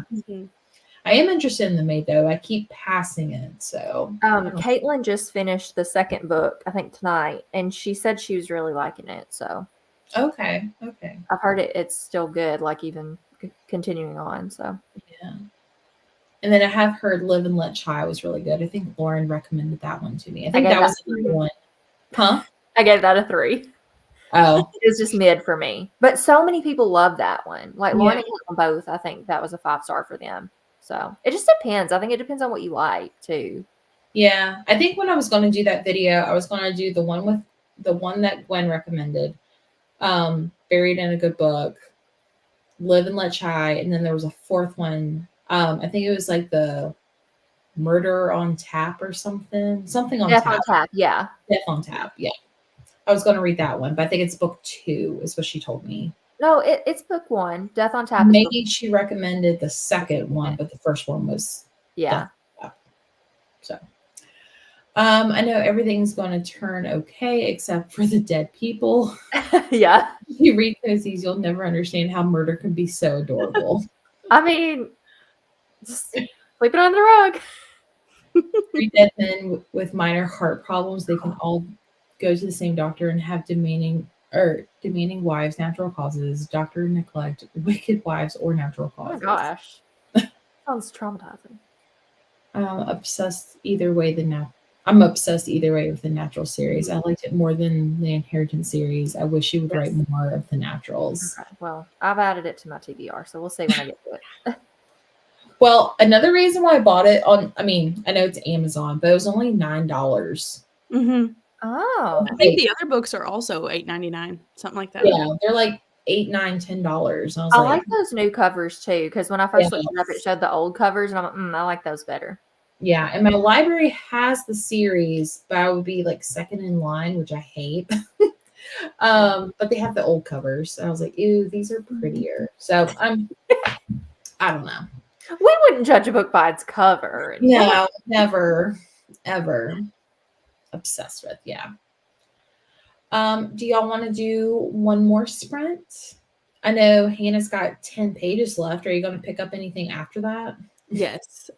I am interested in The Maid though. I keep passing it, so Caitlin just finished the second book, I think tonight, and she said she was really liking it. So okay. I've heard it's still good, like even continuing on. So Yeah. And then I have heard Live and Let Child was really good. I think Lauren recommended that one to me. I think gave that was that- another one. Huh? I gave that a 3. Oh. It was just mid for me. But so many people love that one. Like Lauren Yeah. and Caitlin both, I think that was a 5-star for them. So it just depends. I think it depends on what you like too. Yeah. I think when I was gonna do that video, I was gonna do the one that Gwen recommended. Buried in a Good Book, Live and Let Child, and then there was a fourth one. I think it was like the Murder on Tap or something. Something on Death Tap. on Tap, yeah. Death on Tap. Yeah. I was going to read that one, but I think it's book 2 is what she told me. No, it's book 1. Death on Tap is book Maybe she recommended the second one, but the first one was yeah. So I know everything's going to turn okay except for the dead people. Yeah. If you read cozies, you'll never understand how murder can be so adorable. I mean, just sweep it under the rug. 3 dead men with minor heart problems, they can all go to the same doctor and have demeaning wives, natural causes, doctor neglect, wicked wives, or natural Oh my causes. gosh. Sounds traumatizing. I'm obsessed either way with the natural series. I liked it more than the Inheritance series. I wish she would write more of the naturals. Okay. Well, I've added it to my TBR, so we'll see when I get to it. Well, another reason why I bought it I know it's Amazon, but it was only $9. Oh. I think the other books are also $8.99, something like that. Yeah, they're like $8, $9, $10. I was I like, like those new covers too, because when I first looked it up, it yes. showed the old covers, and I'm like, I like those better. Yeah, and my library has the series, but I would be like second in line, which I hate. But they have the old covers. And I was like, ew, these are prettier. So I don't know. We wouldn't judge a book by its cover. No, never, ever. Obsessed with, yeah. Do y'all want to do one more sprint? I know Hannah's got 10 pages left. Are you going to pick up anything after that? Yes.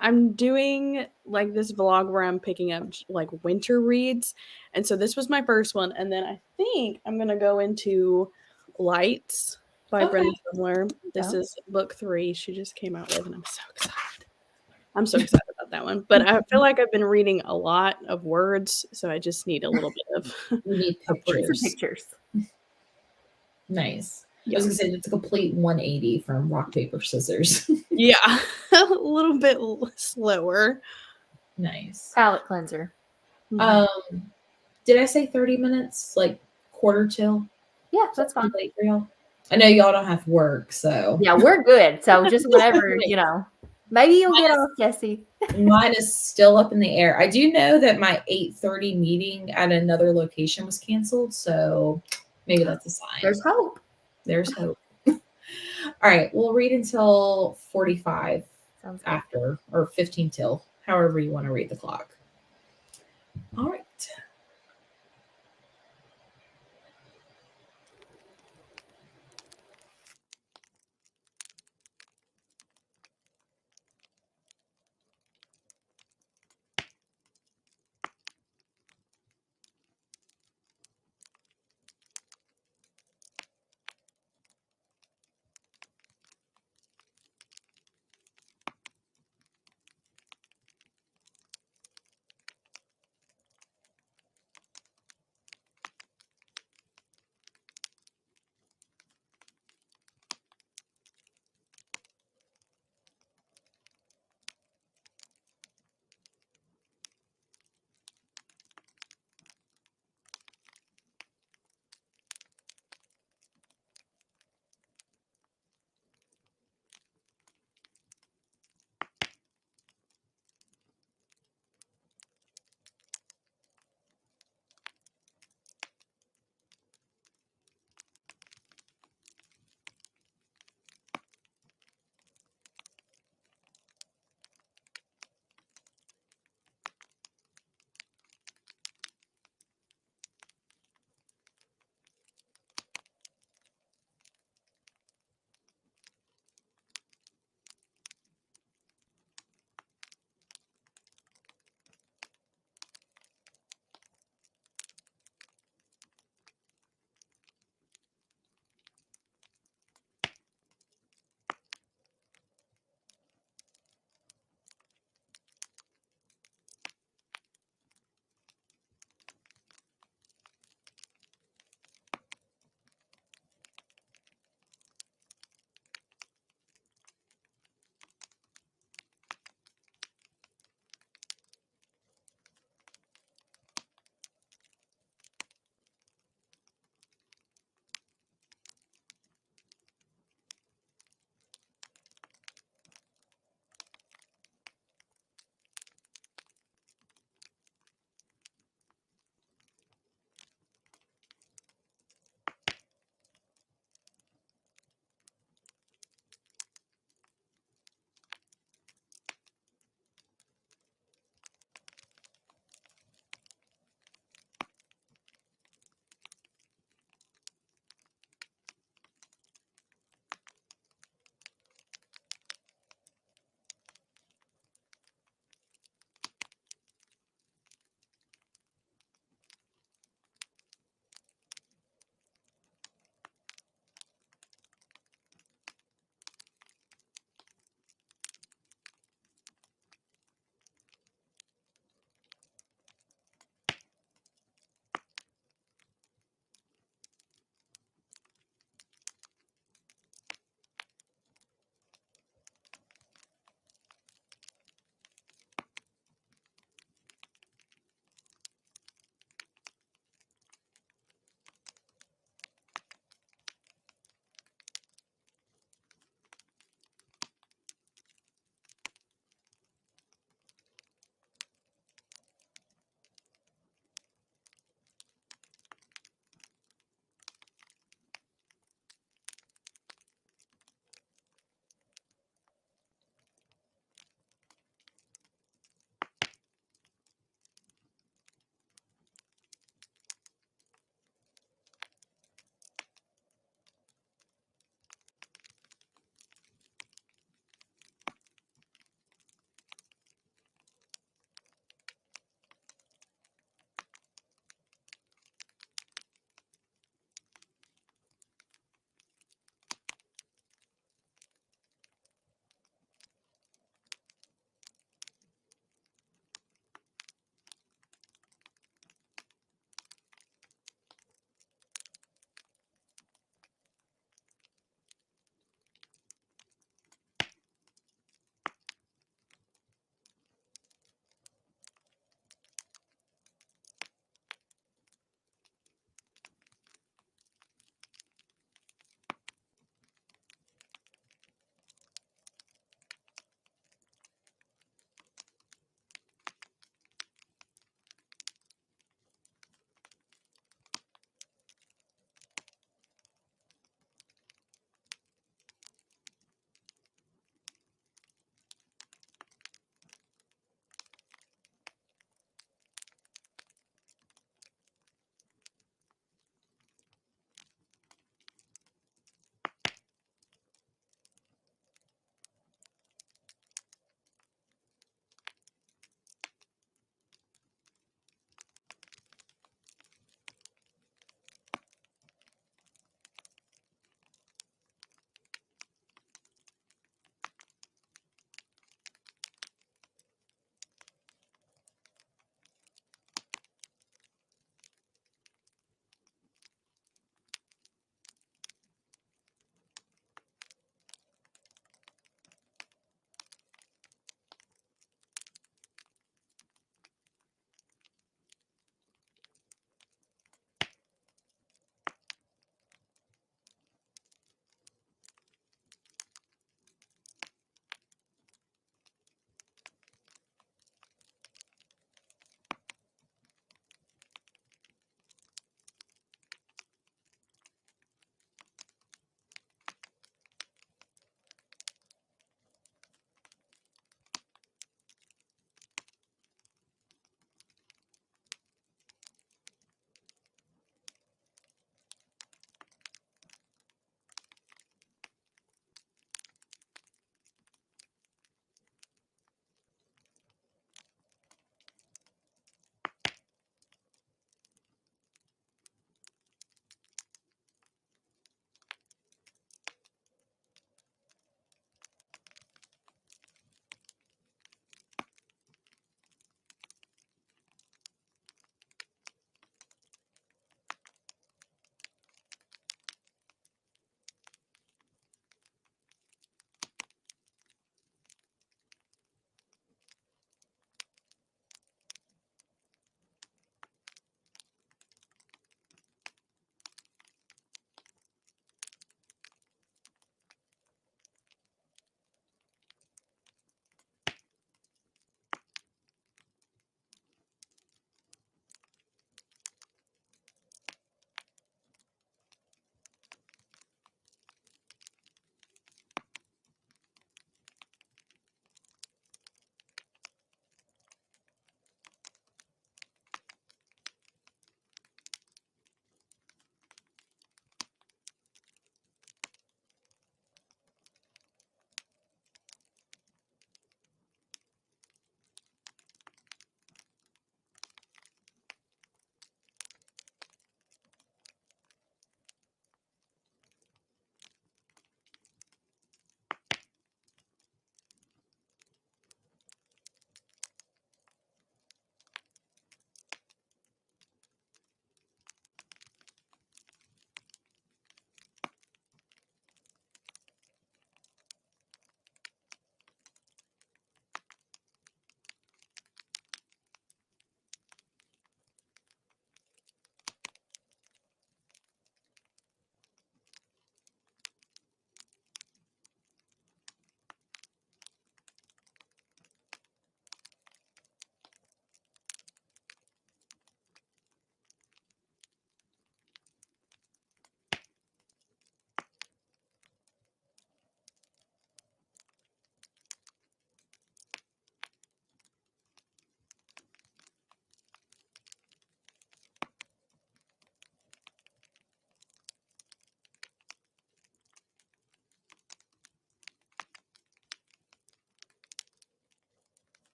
I'm doing like this vlog where I'm picking up like winter reads. And so this was my first one. And then I think I'm going to go into Lights by Okay. Brenda Sumler. This is book 3 she just came out with, and I'm so excited. I'm so excited about that one. But I feel like I've been reading a lot of words, so I just need a little bit of We need Pictures. pictures. Nice. I Yeah. was going to say it's a complete 180 from rock, paper, scissors. Yeah. A little bit slower. Nice. Palette cleanser. Did I say 30 minutes? Like quarter till? Yeah, that's fine. Late for y'all? I know y'all don't have work, so Yeah, we're good. So just whenever, maybe you'll get off, Jessie. mine is still up in the air. I do know that my 8:30 meeting at another location was canceled, so maybe that's a sign. There's hope. There's hope. All right, we'll read until 45 Sounds good. after, or 15 till, however you want to read the clock. All right.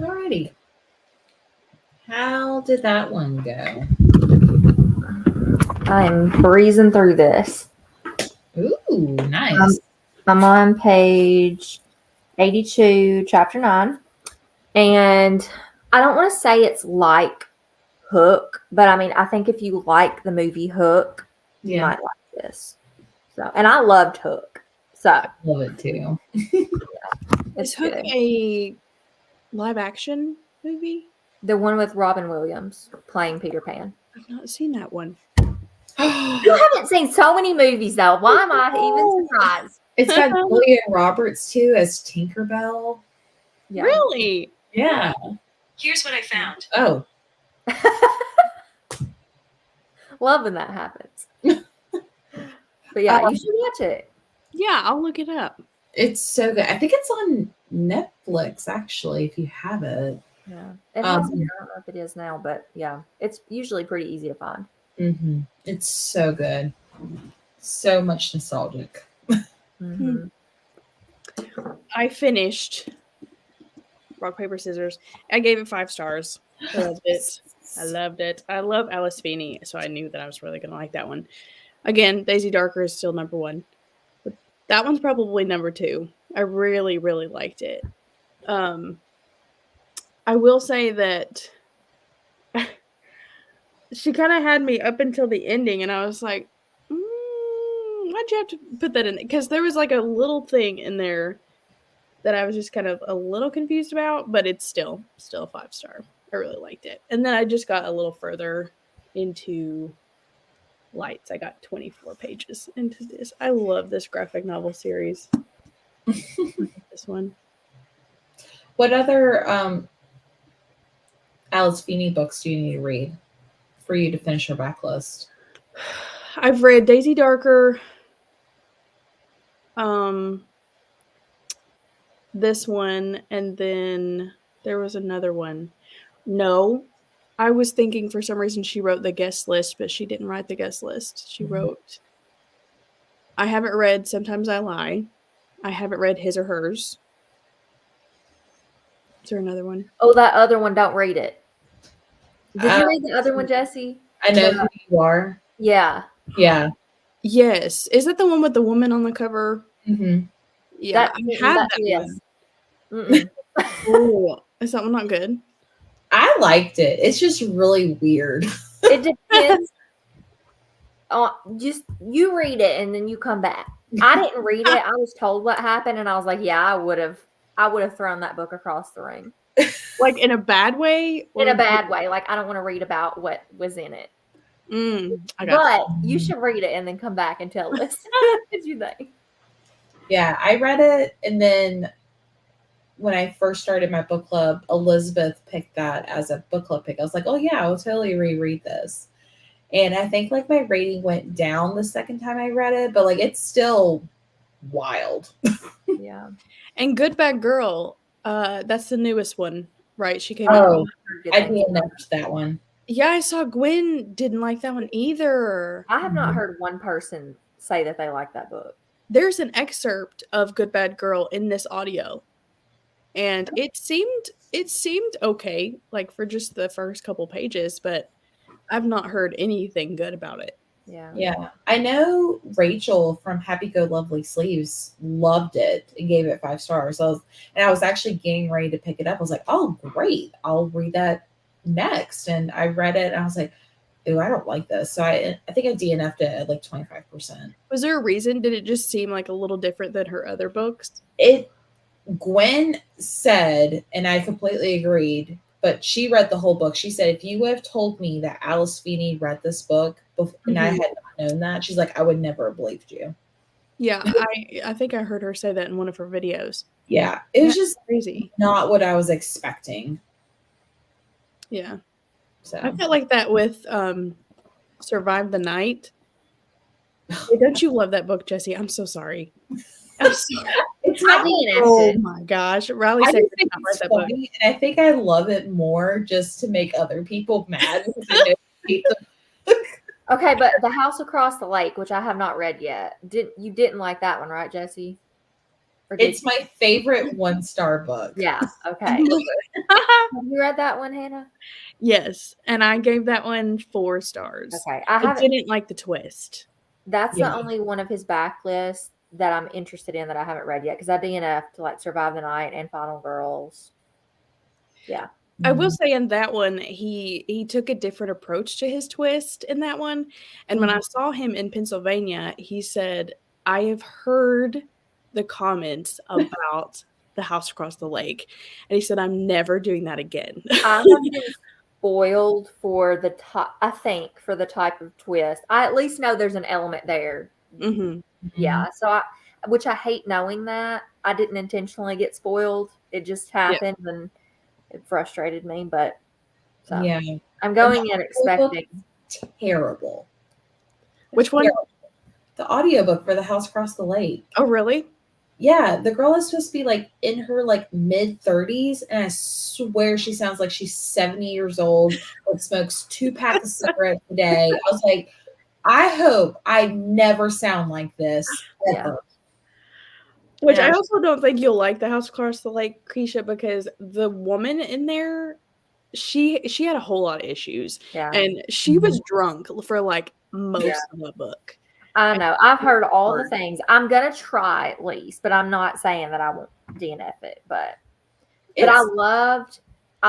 Alrighty. How did that one go? I'm breezing through this. Ooh, nice. I'm on page 82, chapter 9. And I don't want to say it's like Hook, but I mean, I think if you like the movie Hook, you Yeah. might like this. So, and I loved Hook. So, Love it too. it's Is Hook good. a live action movie? The one with Robin Williams playing Peter Pan. I've not seen that one. You haven't seen so many movies, though. Why am I even surprised? It's got Julia Roberts too as Tinkerbell. Yeah. Really? Yeah. Here's what I found. Oh, Love when that happens. But yeah, you should watch it. Yeah, I'll look it up. it's so good. I think it's on Netflix actually. If you have it. Yeah. It has been. Um, I don't know if it is now, but yeah, it's usually pretty easy to find. mhm. It's so good. So much nostalgic. Mm-hmm. I finished Rock, Paper, Scissors. I gave it 5 stars. I loved it. I loved it. I love Alice Feeney, so I knew that I was really going to like that one. Again, Daisy Darker is still number 1. But that one's probably number 2. I really, really liked it. I will say that she kind of had me up until the ending, and I was like, why'd you have to put that in? Because there was like a little thing in there that I was just kind of a little confused about, but it's still a 5-star. I really liked it. And then I just got a little further into Lights. I got 24 pages into this. I love this graphic novel series. This one. What other Alice Feeney books do you need to read for you to finish your backlist? I've read Daisy Darker. This one, and then there was another one. No, I was thinking for some reason she wrote the guest list, but she didn't write the guest list. She wrote, I haven't read Sometimes I Lie. I haven't read His or Hers. Is there another one? Oh, that other one, don't read it. Did you read the other one, Jesse? I know who you are. Yeah. Yeah. Yes. Is that the one with the woman on the cover? Mm-hmm. Yeah, I had that yes. one. Oh, is that one not good? I liked it. It's just really weird. It depends. Just you read it and then you come back. I didn't read it. I was told what happened, and I was like, "Yeah, I would have thrown that book across the room." Like in a bad way? In a bad way. Like I don't want to read about what was in it. I got But you should read it and then come back and tell us what did you think. Yeah, I read it, and then when I first started my book club, Elizabeth picked that as a book club pick. I was like, "Oh yeah, I'll totally reread this." And I think like my rating went down the second time I read it, but like it's still wild. Yeah. And Good Bad Girl, that's the newest one, right? She came out. Oh, I didn't know that one. Yeah, I saw Gwen didn't like that one either. I have not heard one person say that they like that book. There's an excerpt of Good Bad Girl in this audio. And it seemed okay, like for just the first couple pages, but I've not heard anything good about it. Yeah. Yeah. I know Rachel from Happy Go Lovely Sleeves loved it and gave it 5 stars. I was actually getting ready to pick it up. I was like, "Oh, great. I'll read that next." And I read it and I was like, "Ooh, I don't like this." So I think I DNF'd it at like 25%. Was there a reason? Did it just seem like a little different than her other books? Gwen said, and I completely agreed, but she read the whole book. She said, "If you would have told me that Alice Feeney read this book before, and I had not known that," she's like, "I would never have believed you." Yeah, I think I heard her say that in one of her videos. Yeah, it was just crazy. Not what I was expecting. Yeah. So I felt like that with Survive the Night. Hey, don't you love that book, Jesse? I'm so sorry. I'm sorry. It's not. Oh my gosh, Riley said I think it's that book. funny, and I think I love it more just to make other people mad because I know people. Okay, but The House Across the Lake, which I have not read yet, you didn't like that one, right, Jesse? Or did It's my favorite 1-star book. Yeah. Okay. I love it. Have you read that one, Hannah? Yes, and I gave that one 4 stars. Okay. I I haven't. didn't like the twist. That's Yeah. the only one of his backlists that I'm interested in that I haven't read yet because I DNF to like Survive the Night and Final Girls. Yeah. I will say in that one, he took a different approach to his twist in that one. And when I saw him in Pennsylvania, he said, I have heard the comments about the house across the lake. And he said, I'm never doing that again. I have been spoiled for the I think for the type of twist. I at least know there's an element there. hmm Yeah. So which I hate knowing that. I didn't intentionally get spoiled. It just happened and it frustrated me. But so Yeah. I'm going in expecting. Terrible. Which one? Terrible. The audiobook for The House Across the Lake. Oh, really? Yeah, the girl is supposed to be like in her like mid-30s, and I swear she sounds like she's 70 years old, but smokes 2 packs of cigarettes a day. I was like, I hope I never sound like this ever. Which Yeah. I also don't think you'll like the house across the lake, Keisha, because the woman in there, she had a whole lot of issues. Yeah. And she was drunk for like most of the book. I know. I've heard all the things. I'm gonna try at least, but I'm not saying that I won't DNF it. But I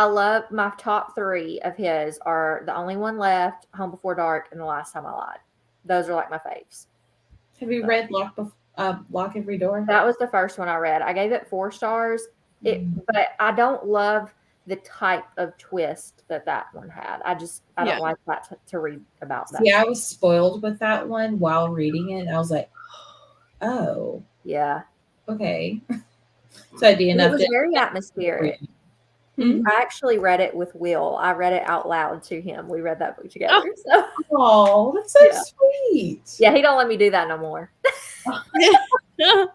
love my top 3 of his are The Only One Left, Home Before Dark, and The Last Time I Lied. Those are like my faves. Have you read Lock Every Door? That was the first one I read. I gave it 4 stars. But I don't love the type of twist that one had. I don't like that to read about that. Yeah, I was spoiled with that one while reading it. I was like, oh, Yeah. okay. So I DNF'd It was very atmospheric. Mhm. I actually read it with Will. I read it out loud to him. We read that book together. So Oh, that's so Yeah. sweet. yeah, he don't let me do that no more. The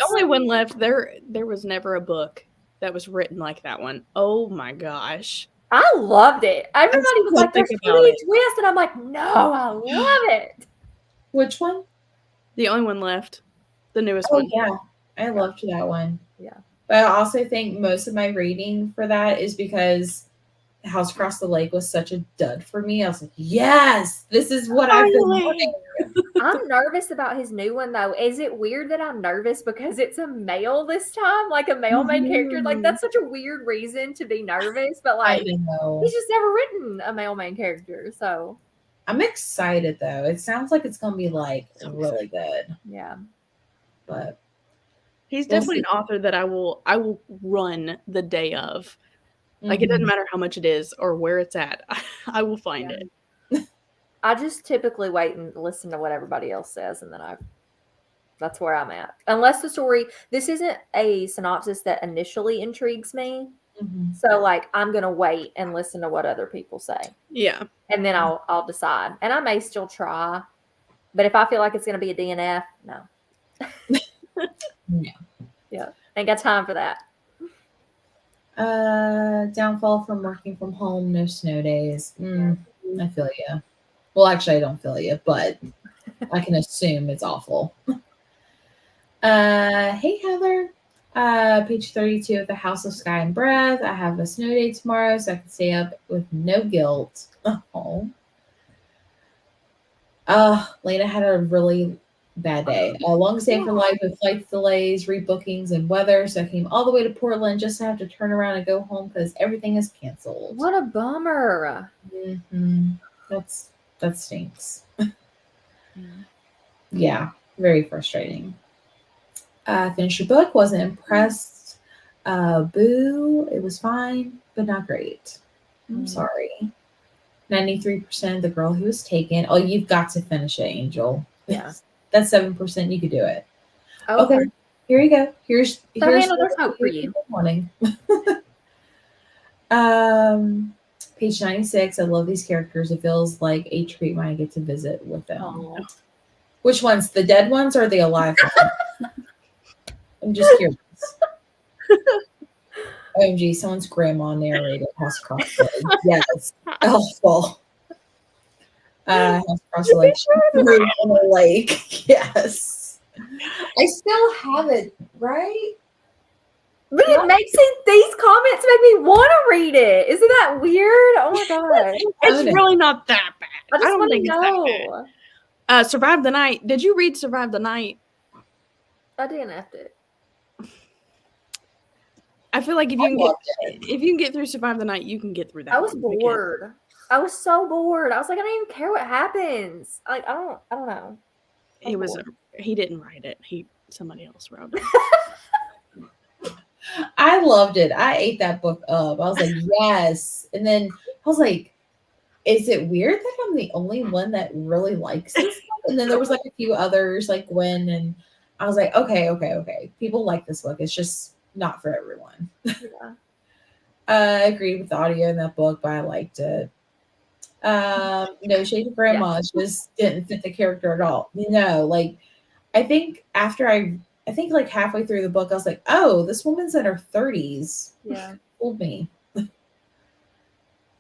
only one left, there was never a book that was written like that one. Oh my gosh. I loved it. Everybody was still like, "There's think too about many it. twists," and I'm like, "No, I love it." Which one? The only one left. The newest Oh one. yeah, I loved that one. Yeah. But I also think most of my reading for that is because The House Across the Lake was such a dud for me. I was like, yes, this is what I've been wanting. I'm nervous about his new one though. Is it weird that I'm nervous because it's a male this time, like a male main character? Like that's such a weird reason to be nervous, but I like know. he's just never written a male main character, so I'm excited though. It sounds like it's gonna be like really good. yeah. But He's We'll definitely see. an author that I will run the day of. Like it doesn't matter how much it is or where it's at. I will find it. I just typically wait and listen to what everybody else says, and then that's where I'm at. Unless this isn't a synopsis that initially intrigues me. Mhm. So like I'm gonna wait and listen to what other people say. Yeah. And then I'll decide. And I may still try. But if I feel like it's gonna be a DNF, no. Yeah. Yeah. Ain't got time for that. Downfall from working from home, no snow days. I feel you. Well, actually, I don't feel you, but I can assume it's awful. Hey, Heather. Page 32 of The House of Sky and Breath. I have a snow day tomorrow, so I can stay up with no guilt. Oh. Lena had a really bad day. A long stay for life with flight delays, rebookings, and weather. So I came all the way to Portland just to have to turn around and go home because everything is canceled. What a bummer. That stinks. Yeah, very frustrating. Finished your book, wasn't impressed. Boo, it was fine, but not great. I'm sorry. 93% of the girl who was taken. Oh, you've got to finish it, Angel. Yeah. That's 7%. You could do it. Oh, Okay. Here you go. Here's Hannah, there's hope for you. Good morning. Page 96. I love these characters. It feels like a treat when I get to visit with them. Oh. Which ones? The dead ones or the alive ones? I'm just curious. OMG, someone's grandma narrated House Across the Lake. Yes. Helpful. House Across the Lake. On the lake. Yes. I still have it, right? But it makes it, these comments make me want to read it. Isn't that weird? Oh my god. It's know. really not that bad. I just don't want to think it's that know. bad. Survive the Night. Did you read Survive the Night? I didn't have to. I feel like if you can get through Survive the Night, you can get through that. I was one. bored. I was so bored. I was like, I don't even care what happens. Like, I don't know. He didn't write it. Somebody else wrote it. I loved it. I ate that book up. I was like, yes. And then I was like, is it weird that I'm the only one that really likes this book? And then there was like a few others, like Gwen, and I was like, okay. People like this book. It's just not for everyone. Yeah. I agreed with the audio in that book, but I liked it. No shade of grandma, it just didn't fit the character at all. Like I think like halfway through the book, I was like, oh, this woman's in her 30s. Yeah. Fooled me.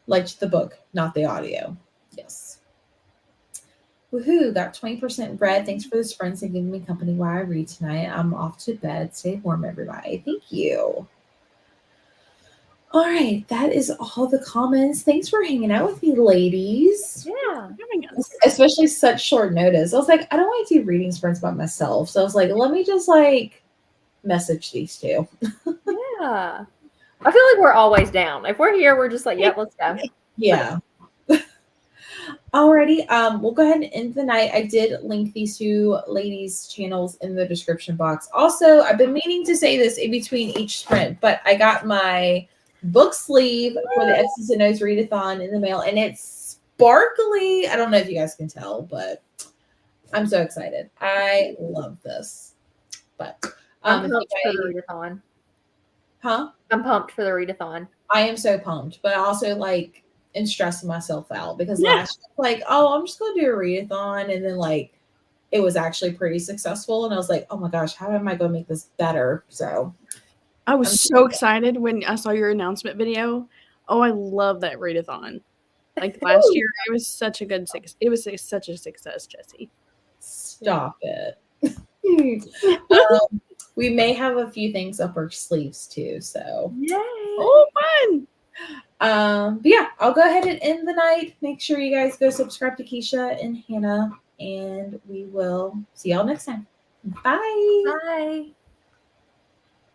Liked the book, not the audio. Yes. Woohoo, got 20% read. Thanks for this friends and giving me company while I read tonight. I'm off to bed. Stay warm, everybody. Thank you. All right, that is all the comments. Thanks for hanging out with me, ladies. Yeah. Especially such short notice. I was like, I don't want to do reading sprints by myself. So I was like, let me just like message these two. Yeah. I feel like we're always down. If we're here, we're just like, yep, let's go. Yeah. Alrighty, we'll go ahead and end the night. I did link these two ladies' channels in the description box. Also, I've been meaning to say this in between each sprint, but I got my book sleeve for the X's and O's readathon in the mail, and it's sparkly. I don't know if you guys can tell, but I'm so excited. I love this. But I'm pumped for the readathon. Huh? I'm pumped for the readathon. I am so pumped, but I also like and stressing myself out because last year, like, oh, I'm just gonna do a readathon, and then like it was actually pretty successful, and I was like, oh my gosh, how am I gonna make this better? So I was so excited when I saw your announcement video. Oh, I love that readathon. Like last year, it was such a success, Jessie. Stop it. We may have a few things up our sleeves too. So yay! Oh, fun. But yeah, I'll go ahead and end the night. Make sure you guys go subscribe to Keisha and Hannah, and we will see y'all next time. Bye. Bye.